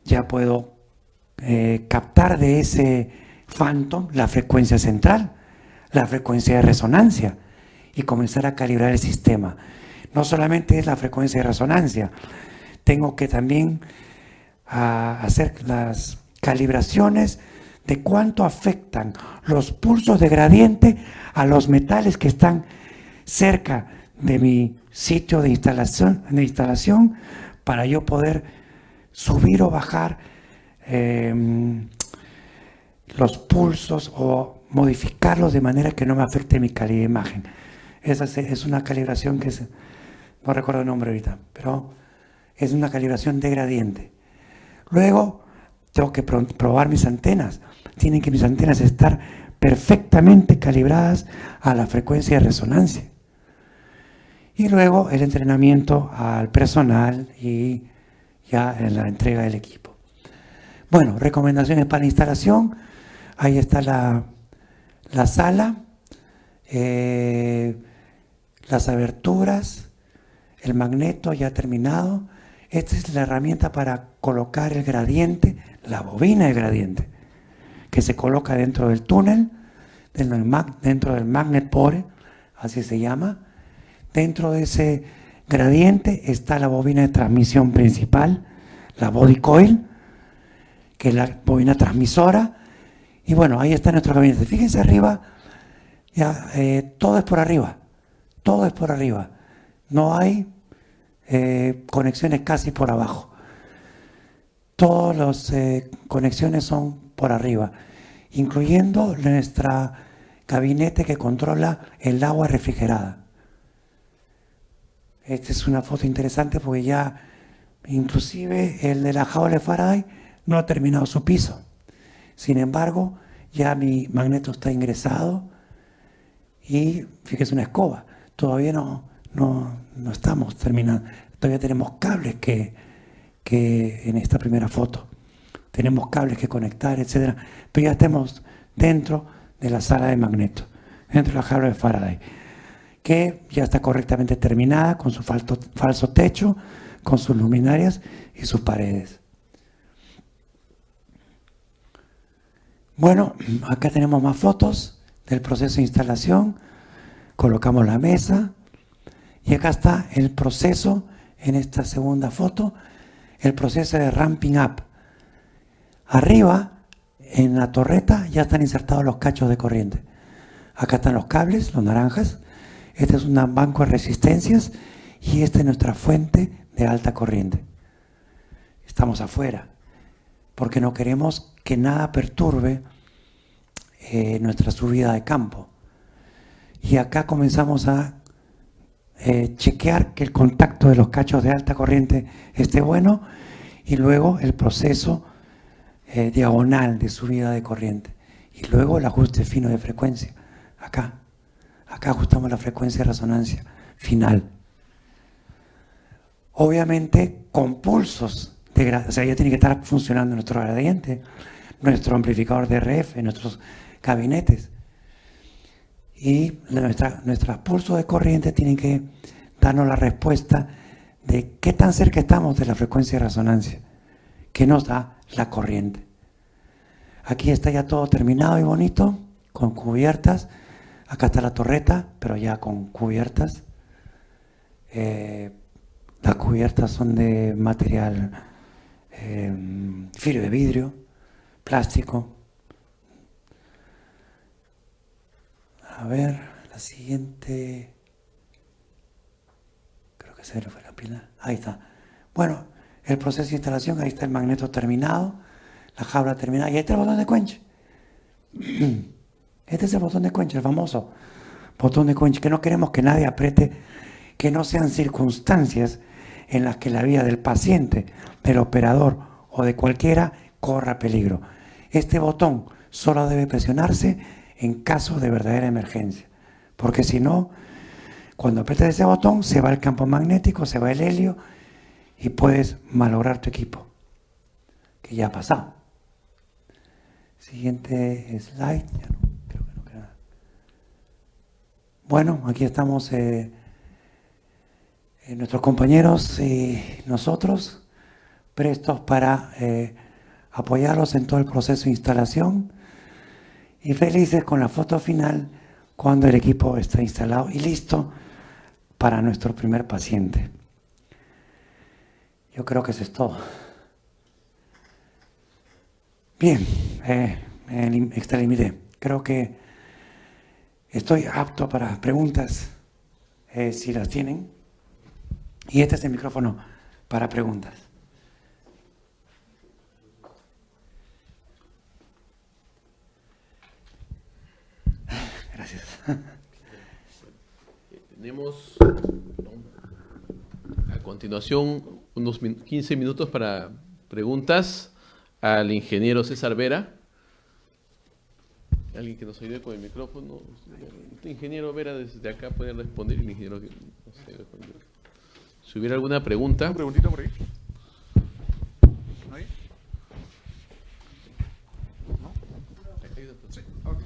Ya puedo captar de ese phantom la frecuencia central, la frecuencia de resonancia y comenzar a calibrar el sistema. No solamente es la frecuencia de resonancia, tengo que también hacer las calibraciones de cuánto afectan los pulsos de gradiente a los metales que están cerca de mi sitio de instalación para yo poder subir o bajar los pulsos o modificarlos de manera que no me afecte mi calidad de imagen. Esa es una calibración que no recuerdo el nombre ahorita, pero es una calibración de gradiente. Luego tengo que probar mis antenas. Tienen que mis antenas estar perfectamente calibradas a la frecuencia de resonancia. Y luego el entrenamiento al personal y ya en la entrega del equipo. Bueno, recomendaciones para la instalación. Ahí está la sala, las aberturas, el magneto ya terminado. Esta es la herramienta para colocar el gradiente, la bobina de gradiente, que se coloca dentro del túnel, dentro del magnet bore, así se llama. Dentro de ese gradiente está la bobina de transmisión principal, la body coil, que es la bobina transmisora. Y bueno, ahí está nuestro gabinete. Fíjense arriba, ya, todo es por arriba, todo es por arriba. No hay conexiones casi por abajo. Todas las conexiones son por arriba, incluyendo nuestra gabinete que controla el agua refrigerada. Esta es una foto interesante porque ya inclusive el de la jaula de Faraday no ha terminado su piso. Sin embargo, ya mi magneto está ingresado y fíjese una escoba. Todavía no estamos terminando. Todavía tenemos cables que en esta primera foto. Tenemos cables que conectar, etcétera. Pero ya estamos dentro de la sala de magneto, dentro de la jaula de Faraday, que ya está correctamente terminada con su falso techo, con sus luminarias y sus paredes. Bueno, acá tenemos más fotos del proceso de instalación. Colocamos la mesa y acá está el proceso, en esta segunda foto, el proceso de ramping up. Arriba, en la torreta, ya están insertados los cachos de corriente. Acá están los cables, los naranjas. Este es un banco de resistencias y esta es nuestra fuente de alta corriente. Estamos afuera porque no queremos que nada perturbe nuestra subida de campo. Y acá comenzamos a chequear que el contacto de los cachos de alta corriente esté bueno y luego el proceso diagonal de subida de corriente y luego el ajuste fino de frecuencia. Acá ajustamos la frecuencia de resonancia final. Obviamente con pulsos o sea, ya tiene que estar funcionando nuestro gradiente, nuestro amplificador de RF, nuestros gabinetes. Y nuestros pulsos de corriente tienen que darnos la respuesta de qué tan cerca estamos de la frecuencia de resonancia que nos da la corriente. Aquí está ya todo terminado y bonito, con cubiertas. Acá está la torreta, pero ya con cubiertas. Las cubiertas son de material fibra de vidrio, plástico. A ver, la siguiente. Creo que se le fue la pila. Ahí está. Bueno, el proceso de instalación, ahí está el magneto terminado, la jaula terminada. Y ahí está el botón de quench. Este es el botón de quench, el famoso botón de quench, que no queremos que nadie apriete, que no sean circunstancias en las que la vida del paciente, del operador o de cualquiera corra peligro. Este botón solo debe presionarse en caso de verdadera emergencia, porque si no, Cuando aprietas ese botón, se va el campo magnético, se va el helio y puedes malograr tu equipo, que ya ha pasado. Siguiente slide. Ya no, creo que no queda nada. Bueno, aquí estamos nuestros compañeros y nosotros prestos para apoyarlos en todo el proceso de instalación y felices con la foto final cuando el equipo está instalado y listo para nuestro primer paciente. Yo creo que eso es todo. Bien, me extralimité. Creo que estoy apto para preguntas, si las tienen. Y este es el micrófono para preguntas. Gracias. Tenemos a continuación unos 15 minutos para preguntas al ingeniero César Vera. Alguien que nos ayude con el micrófono. El ingeniero Vera desde acá puede responder. El ingeniero que nos ayude con el micrófono. Si hubiera alguna pregunta. ¿Una preguntita por ahí? ¿Ahí? ¿No? Sí, ok.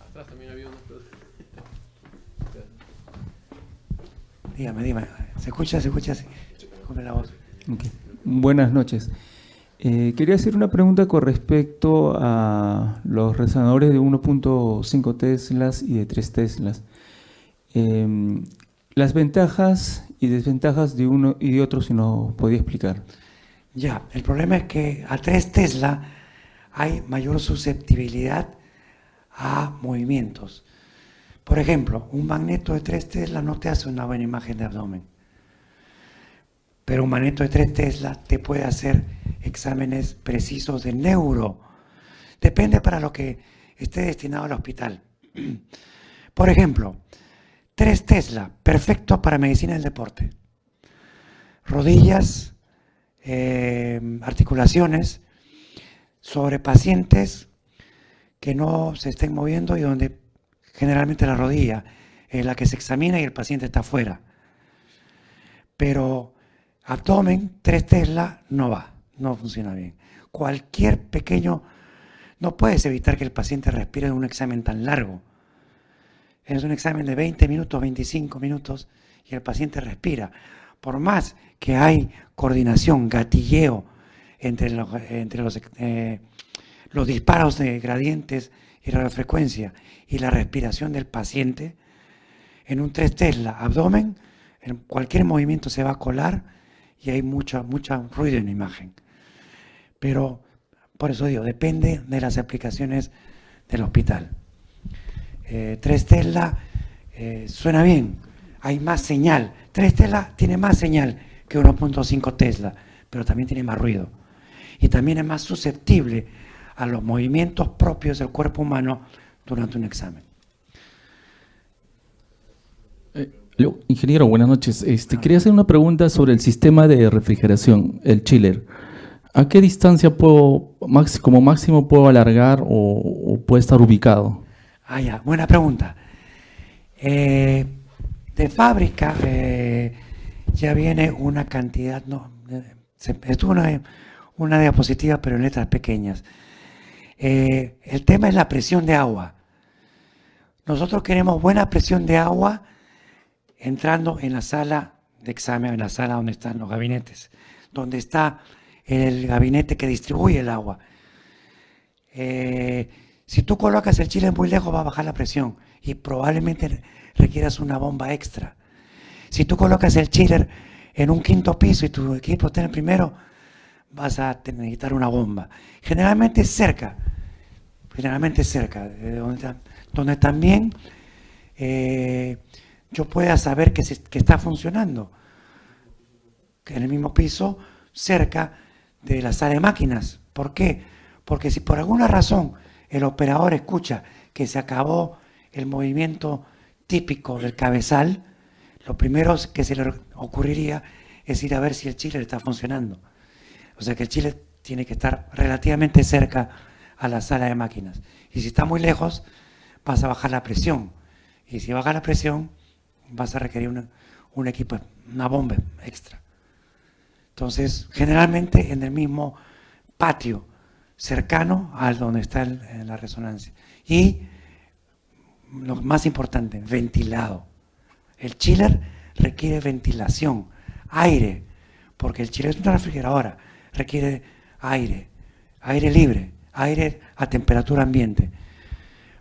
Atrás también había unas preguntas. Dígame. ¿Se escucha? Sí. Come la voz. Okay. Buenas noches. Quería hacer una pregunta con respecto a los resonadores de 1.5 teslas y de 3 teslas. Las ventajas y desventajas de uno y de otro, si nos podía explicar. Ya, el problema es que a 3 Tesla hay mayor susceptibilidad a movimientos. Por ejemplo, un magneto de 3 Tesla no te hace una buena imagen de abdomen. Pero un magneto de 3 Tesla te puede hacer exámenes precisos de neuro. Depende para lo que esté destinado al hospital. Por ejemplo, 3 Tesla, perfecto para medicina del deporte. Rodillas, articulaciones, sobre pacientes que no se estén moviendo y donde generalmente la rodilla es la que se examina y el paciente está afuera. Pero abdomen, 3 Tesla, no va, no funciona bien. Cualquier pequeño, no puedes evitar que el paciente respire en un examen tan largo. Es un examen de 20 minutos, 25 minutos y el paciente respira. Por más que hay coordinación, gatilleo entre los disparos de gradientes y radiofrecuencia y la respiración del paciente, en un 3 Tesla abdomen, en cualquier movimiento se va a colar y hay mucho ruido en la imagen. Pero, por eso digo, depende de las aplicaciones del hospital. 3 Tesla suena bien, hay más señal. 3 Tesla tiene más señal que 1.5 Tesla, pero también tiene más ruido. Y también es más susceptible a los movimientos propios del cuerpo humano durante un examen. Ingeniero, buenas noches. Quería hacer una pregunta sobre el sistema de refrigeración, el chiller. ¿A qué distancia como máximo puedo alargar o puede estar ubicado? Ya, buena pregunta. De fábrica ya viene una cantidad, estuvo una diapositiva pero en letras pequeñas. El tema es la presión de agua. Nosotros queremos buena presión de agua entrando en la sala de examen, en la sala donde están los gabinetes, donde está el gabinete que distribuye el agua. Si tú colocas el chile muy lejos va a bajar la presión y probablemente requieras una bomba extra. Si tú colocas el chiller en un 5.º piso y tu equipo está en el primero, vas a necesitar una bomba. Generalmente cerca, donde también yo pueda saber que está funcionando. Que en el mismo piso, cerca de la sala de máquinas. ¿Por qué? Porque si por alguna razón el operador escucha que se acabó el movimiento típico del cabezal, lo primero que se le ocurriría es ir a ver si el chiller está funcionando. O sea que el chiller tiene que estar relativamente cerca a la sala de máquinas. Y si está muy lejos, vas a bajar la presión. Y si baja la presión, vas a requerir un equipo, una bomba extra. Entonces, generalmente en el mismo patio cercano al donde está la resonancia. Y lo más importante, ventilado. El chiller requiere ventilación, aire, porque el chiller es una refrigeradora, requiere aire, aire libre, aire a temperatura ambiente,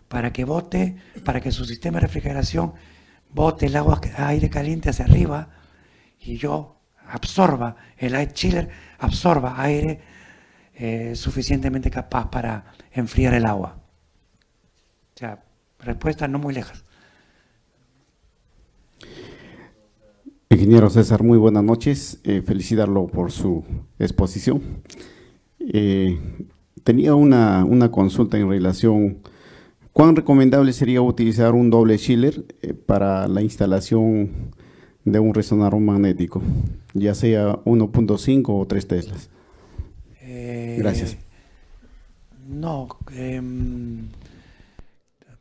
para que bote, para que su sistema de refrigeración bote el agua, aire caliente hacia arriba y yo absorba, el air chiller absorba aire suficientemente capaz para enfriar el agua. O sea, respuesta no muy lejos. Ingeniero César, muy buenas noches. Felicitarlo por su exposición. Tenía una consulta en relación, ¿cuán recomendable sería utilizar un doble chiller para la instalación de un resonador magnético, ya sea 1.5 o 3 teslas? Gracias. No,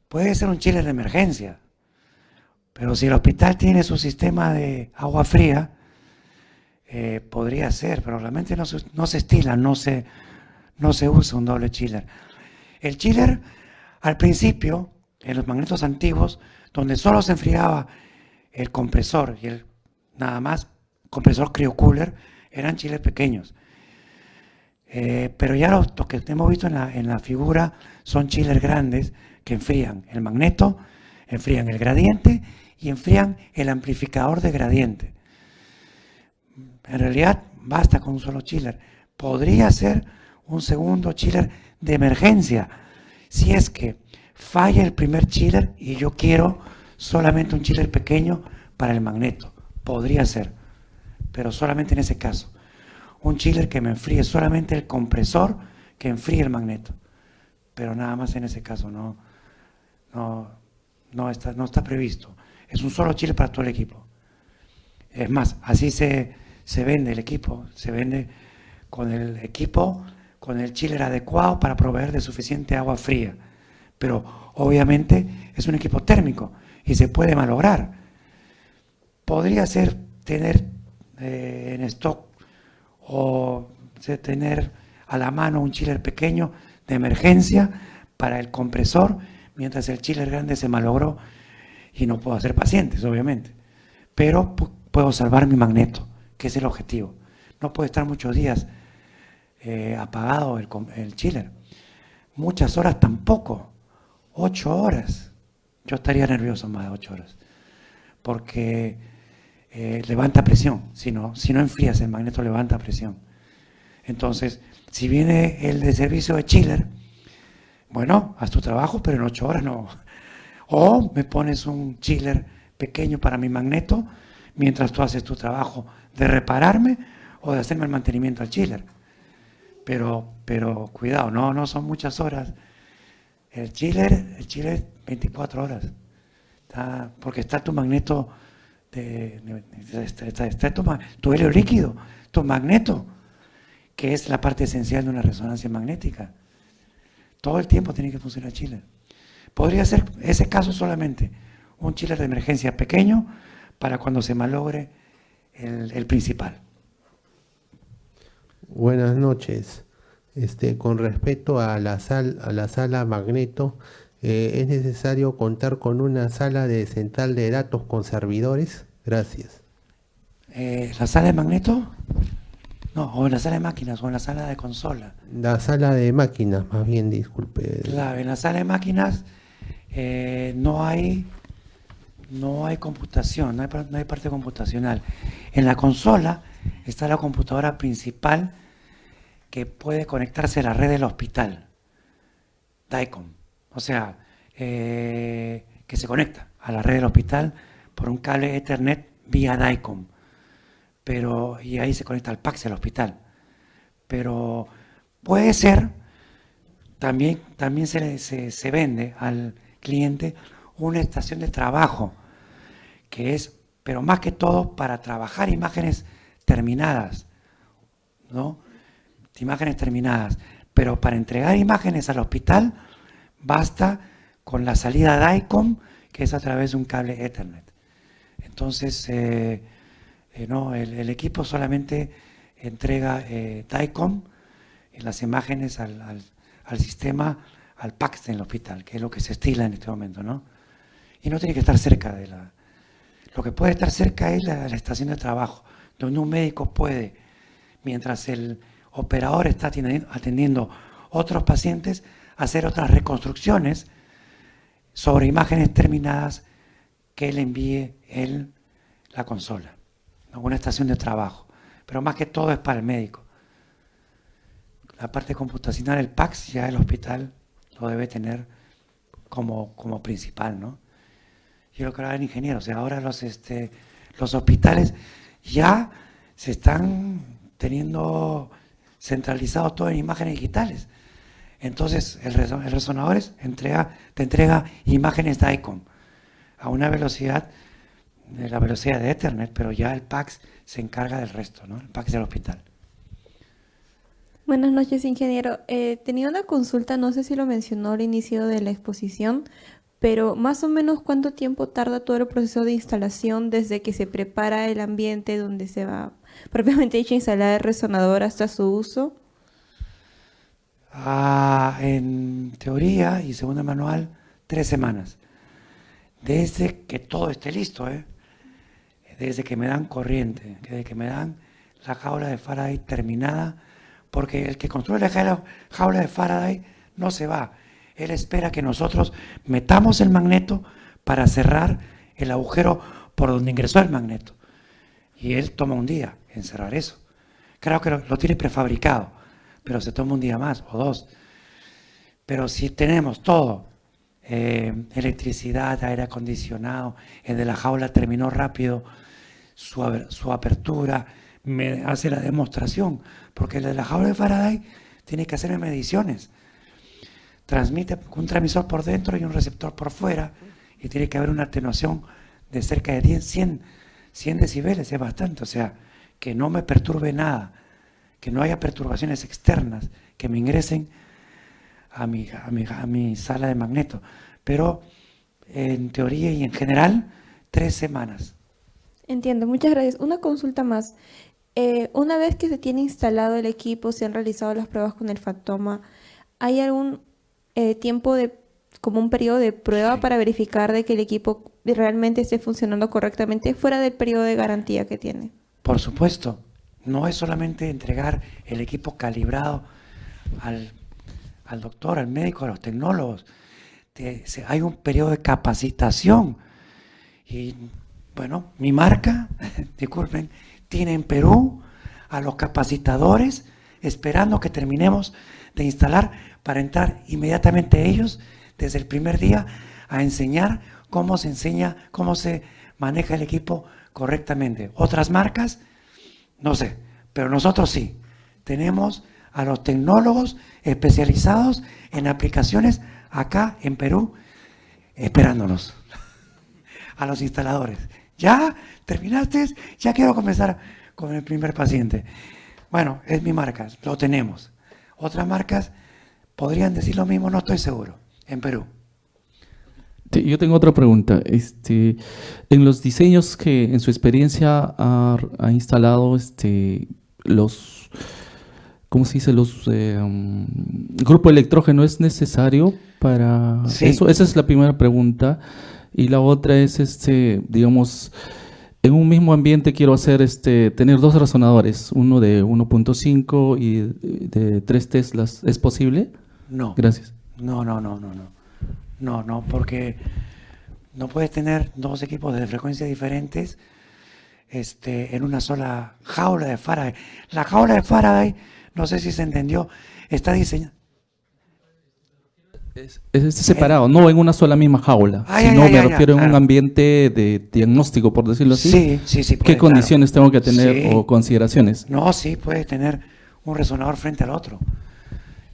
puede ser un chiller de emergencia, pero si el hospital tiene su sistema de agua fría, podría ser, pero realmente no se estila, no se usa un doble chiller. El chiller, al principio, en los magnetos antiguos, donde solo se enfriaba el compresor y el nada más, compresor cryocooler, eran chillers pequeños. Pero ya los que hemos visto en la figura son chillers grandes que enfrían el magneto, enfrían el gradiente y enfrían el amplificador de gradiente. En realidad basta con un solo chiller. Podría ser un segundo chiller de emergencia si es que falla el primer chiller y yo quiero solamente un chiller pequeño para el magneto. Podría ser, pero solamente en ese caso. Un chiller que me enfríe solamente el compresor que enfríe el magneto, pero nada más en ese caso, no está previsto. Es un solo chiller para todo el equipo. Es más, así se vende el equipo, se vende con el equipo, con el chiller adecuado para proveer de suficiente agua fría. Pero obviamente es un equipo térmico y se puede malograr. Podría ser tener en stock o tener a la mano un chiller pequeño de emergencia para el compresor, mientras el chiller grande se malogró y no puedo hacer pacientes, obviamente. Pero puedo salvar mi magneto, que es el objetivo. No puede estar muchos días apagado el chiller. Muchas horas tampoco, 8 horas. Yo estaría nervioso más de 8 horas, porque levanta presión. Si no enfrías, el magneto levanta presión. Entonces, si viene el de servicio de chiller, bueno, haz tu trabajo, pero en 8 horas no. O me pones un chiller pequeño para mi magneto, mientras tú haces tu trabajo de repararme o de hacerme el mantenimiento al chiller. Pero cuidado, no son muchas horas. El chiller 24 horas. Porque está tu magneto, está tu helio líquido, tu magneto, que es la parte esencial de una resonancia magnética. Todo el tiempo tiene que funcionar el chiller. Podría ser ese caso solamente, un chiller de emergencia pequeño para cuando se malogre el principal. Buenas noches. Con respecto a la sala magneto, ¿es necesario contar con una sala de central de datos con servidores? Gracias. ¿La sala de magneto? No, o en la sala de máquinas, o en la sala de consola. La sala de máquinas, más bien, disculpe. Claro, en la sala de máquinas no hay computación, no hay parte computacional. En la consola está la computadora principal que puede conectarse a la red del hospital, DICOM. O sea, que se conecta a la red del hospital por un cable Ethernet vía DICOM. Y ahí se conecta al PACS del hospital. Pero puede ser, también se vende al cliente una estación de trabajo, que es, pero más que todo para trabajar imágenes terminadas, ¿no? Imágenes terminadas. Pero para entregar imágenes al hospital basta con la salida DICOM, que es a través de un cable Ethernet. Entonces, no, el equipo solamente entrega DICOM en las imágenes al sistema, al PACS en el hospital, que es lo que se estila en este momento, ¿no? Y no tiene que estar cerca de la... Lo que puede estar cerca es la estación de trabajo, donde un médico puede, mientras el operador está atendiendo otros pacientes, hacer otras reconstrucciones sobre imágenes terminadas que él envíe en la consola, ¿no? Una estación de trabajo. Pero más que todo es para el médico. La parte computacional, el PACS, ya el hospital lo debe tener como principal, ¿no? Yo lo que hablaba el ingeniero, o sea, ahora los hospitales ya se están teniendo centralizado todo en imágenes digitales. Entonces, el resonador te entrega imágenes DICOM a una velocidad, de la velocidad de Ethernet, pero ya el PACS se encarga del resto, ¿no? El PACS del hospital. Buenas noches, ingeniero. Tenía una consulta, no sé si lo mencionó al inicio de la exposición, pero más o menos ¿cuánto tiempo tarda todo el proceso de instalación desde que se prepara el ambiente donde se va propiamente dicho instalar el resonador hasta su uso? En teoría y según el manual, 3 semanas. Desde que todo esté listo, desde que me dan corriente, desde que me dan la jaula de Faraday terminada, porque el que construye la jaula de Faraday no se va. Él espera que nosotros metamos el magneto para cerrar el agujero por donde ingresó el magneto. Y él toma un día en cerrar eso. Claro que lo tiene prefabricado, pero se toma un día más o 2. Pero si tenemos todo, electricidad, aire acondicionado, el de la jaula terminó rápido su apertura, me hace la demostración, porque el de la jaula de Faraday tiene que hacerme mediciones. Transmite un transmisor por dentro y un receptor por fuera, y tiene que haber una atenuación de cerca de 100 decibeles, es bastante, o sea, que no me perturbe nada, que no haya perturbaciones externas que me ingresen a mi sala de magneto. Pero en teoría y en general, 3 semanas. Entiendo, muchas gracias. Una consulta más. Una vez que se tiene instalado el equipo, se han realizado las pruebas con el Factoma, ¿hay algún tiempo como un periodo de prueba para verificar de que el equipo realmente esté funcionando correctamente fuera del periodo de garantía que tiene? Por supuesto, no es solamente entregar el equipo calibrado al doctor, al médico, a los tecnólogos. Hay un periodo de capacitación. Y bueno, mi marca, disculpen, tiene en Perú a los capacitadores esperando que terminemos de instalar para entrar inmediatamente ellos desde el primer día a enseñar cómo se maneja el equipo correctamente. Otras marcas, no sé, pero nosotros sí. Tenemos a los tecnólogos especializados en aplicaciones acá en Perú esperándonos. A los instaladores. ¿Ya terminaste? Ya quiero comenzar con el primer paciente. Bueno, es mi marca, lo tenemos. Otras marcas podrían decir lo mismo, no estoy seguro, en Perú. Yo tengo otra pregunta. En los diseños que en su experiencia ha instalado los, ¿cómo se dice? Los grupo electrógeno, ¿es necesario para Sí. eso? Esa es la primera pregunta. Y la otra es, digamos, en un mismo ambiente quiero hacer, tener 2 resonadores, uno de 1.5 y de 3 teslas. ¿Es posible? No. Gracias. No, porque no puedes tener 2 equipos de frecuencias diferentes en una sola jaula de Faraday. La jaula de Faraday, no sé si se entendió, está diseñada. Es separado, no en una sola misma jaula, Ay, sino ay, me ay, refiero en un claro. ambiente de diagnóstico, por decirlo así. Sí. ¿Qué condiciones tengo que tener Sí. o consideraciones? No, sí, puedes tener un resonador frente al otro.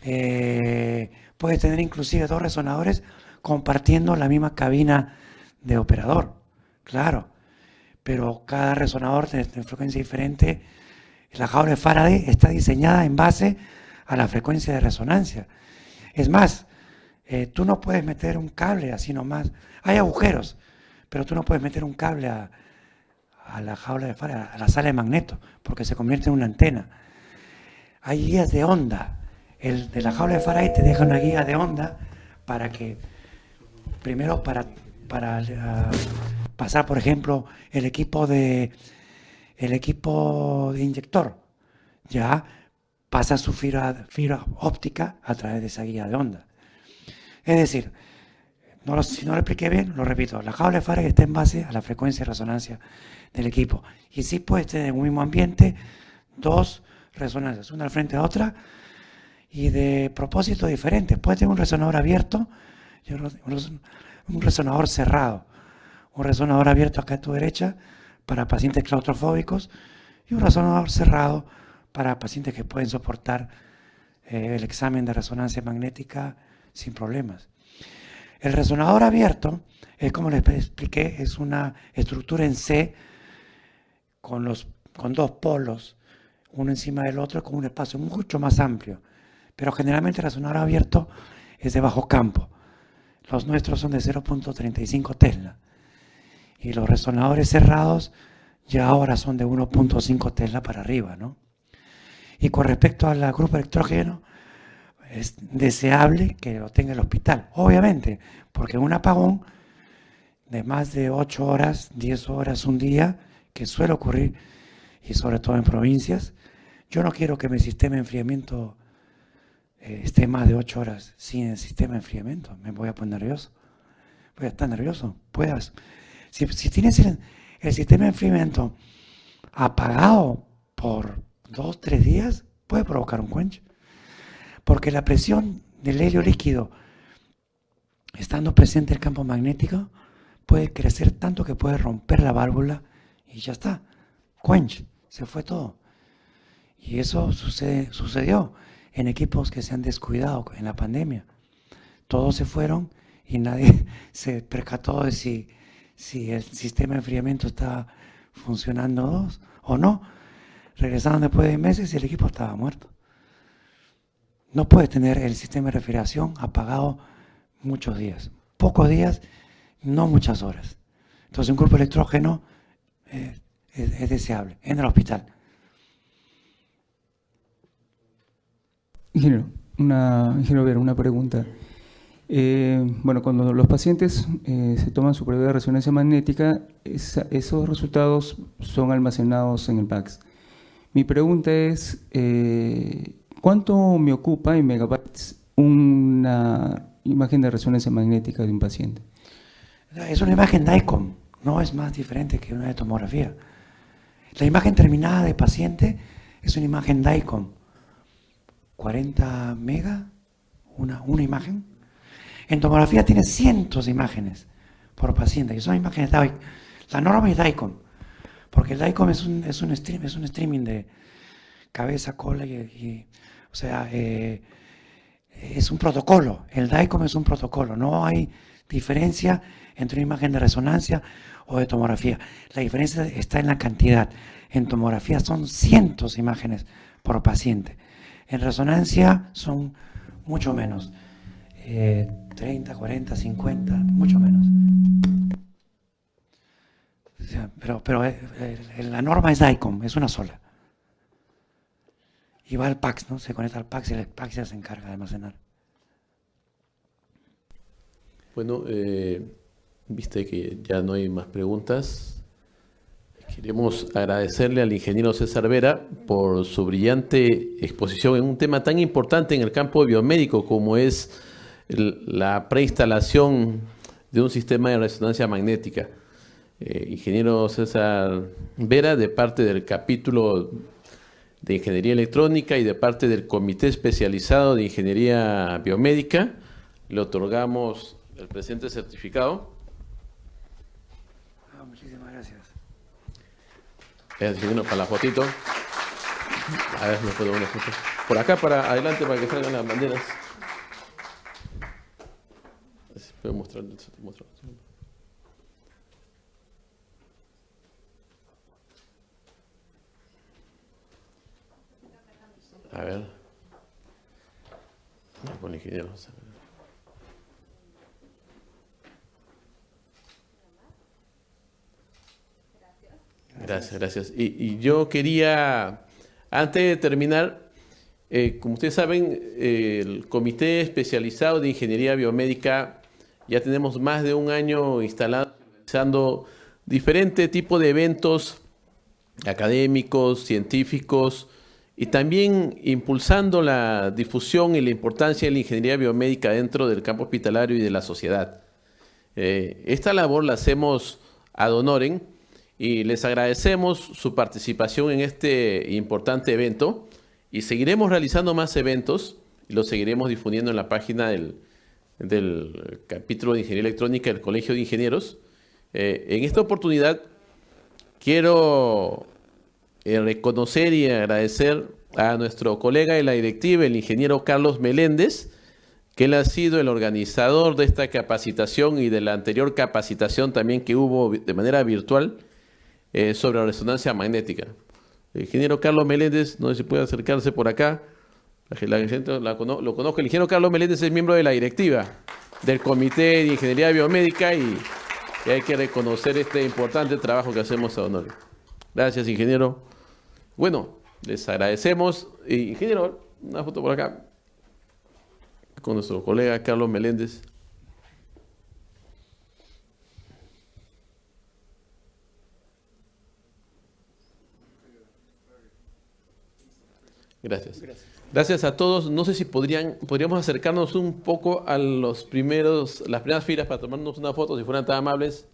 Puedes tener inclusive 2 resonadores compartiendo la misma cabina de operador, claro. Pero cada resonador de frecuencia diferente. La jaula de Faraday está diseñada en base a la frecuencia de resonancia. Es más, tú no puedes meter un cable así nomás. Hay agujeros, pero tú no puedes meter un cable a la jaula de Faraday, a la sala de magneto, porque se convierte en una antena. Hay guías de onda. El de la jaula de Faraday te deja una guía de onda para que, primero para pasar, por ejemplo, el equipo de inyector, ya pasa su fibra óptica a través de esa guía de onda. Es decir, si no lo expliqué bien, lo repito, la jaula de Faraday está en base a la frecuencia de resonancia del equipo. Y sí puedes tener en un mismo ambiente dos resonancias, una al frente de otra, y de propósitos diferentes. Puedes tener un resonador abierto y un resonador cerrado. Un resonador abierto acá a tu derecha para pacientes claustrofóbicos y un resonador cerrado para pacientes que pueden soportar el examen de resonancia magnética sin problemas. El resonador abierto, es como les expliqué, es una estructura en C con dos polos, uno encima del otro, con un espacio mucho más amplio. Pero generalmente el resonador abierto es de bajo campo. Los nuestros son de 0.35 Tesla. Y los resonadores cerrados ya ahora son de 1.5 Tesla para arriba, ¿no? Y con respecto al grupo electrógeno, es deseable que lo tenga el hospital, obviamente, porque un apagón de más de 8 horas, 10 horas un día, que suele ocurrir, y sobre todo en provincias, yo no quiero que mi sistema de enfriamiento esté más de 8 horas sin el sistema de enfriamiento. Me voy a poner nervioso. Voy a estar nervioso. Si tienes el sistema de enfriamiento apagado por 2, 3 días, puede provocar un quench. Porque la presión del helio líquido, estando presente el campo magnético, puede crecer tanto que puede romper la válvula y ya está. Quench, se fue todo. Y eso sucedió en equipos que se han descuidado en la pandemia. Todos se fueron y nadie se percató de si el sistema de enfriamiento estaba funcionando o no. Regresaron después de meses y el equipo estaba muerto. No puedes tener el sistema de refrigeración apagado muchos días. Pocos días, no muchas horas. Entonces un grupo electrógeno es deseable en el hospital. Ingeniero Vera, una pregunta. Bueno, cuando los pacientes se toman su prueba de resonancia magnética, esos resultados son almacenados en el PACS. Mi pregunta es, ¿cuánto me ocupa en megabytes una imagen de resonancia magnética de un paciente? Es una imagen DICOM, no es más diferente que una de tomografía. La imagen terminada de paciente es una imagen DICOM. 40 megas, una imagen. En tomografía tiene cientos de imágenes por paciente, que son imágenes DICOM. La norma es DICOM, porque el DICOM es un streaming de cabeza, cola o sea, es un protocolo. El DICOM es un protocolo, no hay diferencia entre una imagen de resonancia o de tomografía. La diferencia está en la cantidad. En tomografía son cientos de imágenes por paciente. En resonancia son mucho menos. 30, 40, 50, mucho menos. O sea, pero la norma es DICOM, es una sola. Y va al PACS, ¿no? Se conecta al PACS y el PACS ya se encarga de almacenar. Bueno, viste que ya no hay más preguntas. Queremos agradecerle al ingeniero César Vera por su brillante exposición en un tema tan importante en el campo biomédico como es la preinstalación de un sistema de resonancia magnética. Ingeniero César Vera, de parte del capítulo de Ingeniería Electrónica y de parte del Comité Especializado de Ingeniería Biomédica, le otorgamos el presente certificado. Muchísimas gracias. Ingeniero, para la fotito. A ver, me puedo una foto. Por acá, para adelante, para que salgan las banderas. Puedo mostrarle. A ver. Con el ingeniero. Gracias, gracias. Y yo quería, antes de terminar, como ustedes saben, el Comité Especializado de Ingeniería Biomédica ya tenemos más de un año instalado, realizando diferentes tipos de eventos académicos, científicos, y también impulsando la difusión y la importancia de la ingeniería biomédica dentro del campo hospitalario y de la sociedad. Esta labor la hacemos ad honorem y les agradecemos su participación en este importante evento y seguiremos realizando más eventos y los seguiremos difundiendo en la página del capítulo de Ingeniería Electrónica del Colegio de Ingenieros. En esta oportunidad quiero reconocer y agradecer a nuestro colega de la directiva, el ingeniero Carlos Meléndez, que él ha sido el organizador de esta capacitación y de la anterior capacitación también que hubo de manera virtual sobre la resonancia magnética. El ingeniero Carlos Meléndez, no sé si puede acercarse por acá, la gente lo conozco. El ingeniero Carlos Meléndez es miembro de la directiva del Comité de Ingeniería Biomédica y hay que reconocer este importante trabajo que hacemos a honor. Gracias, ingeniero. Bueno, les agradecemos. Ingeniero, una foto por acá con nuestro colega Carlos Meléndez. Gracias. Gracias a todos. No sé si podríamos acercarnos un poco a las primeras filas para tomarnos una foto, si fueran tan amables.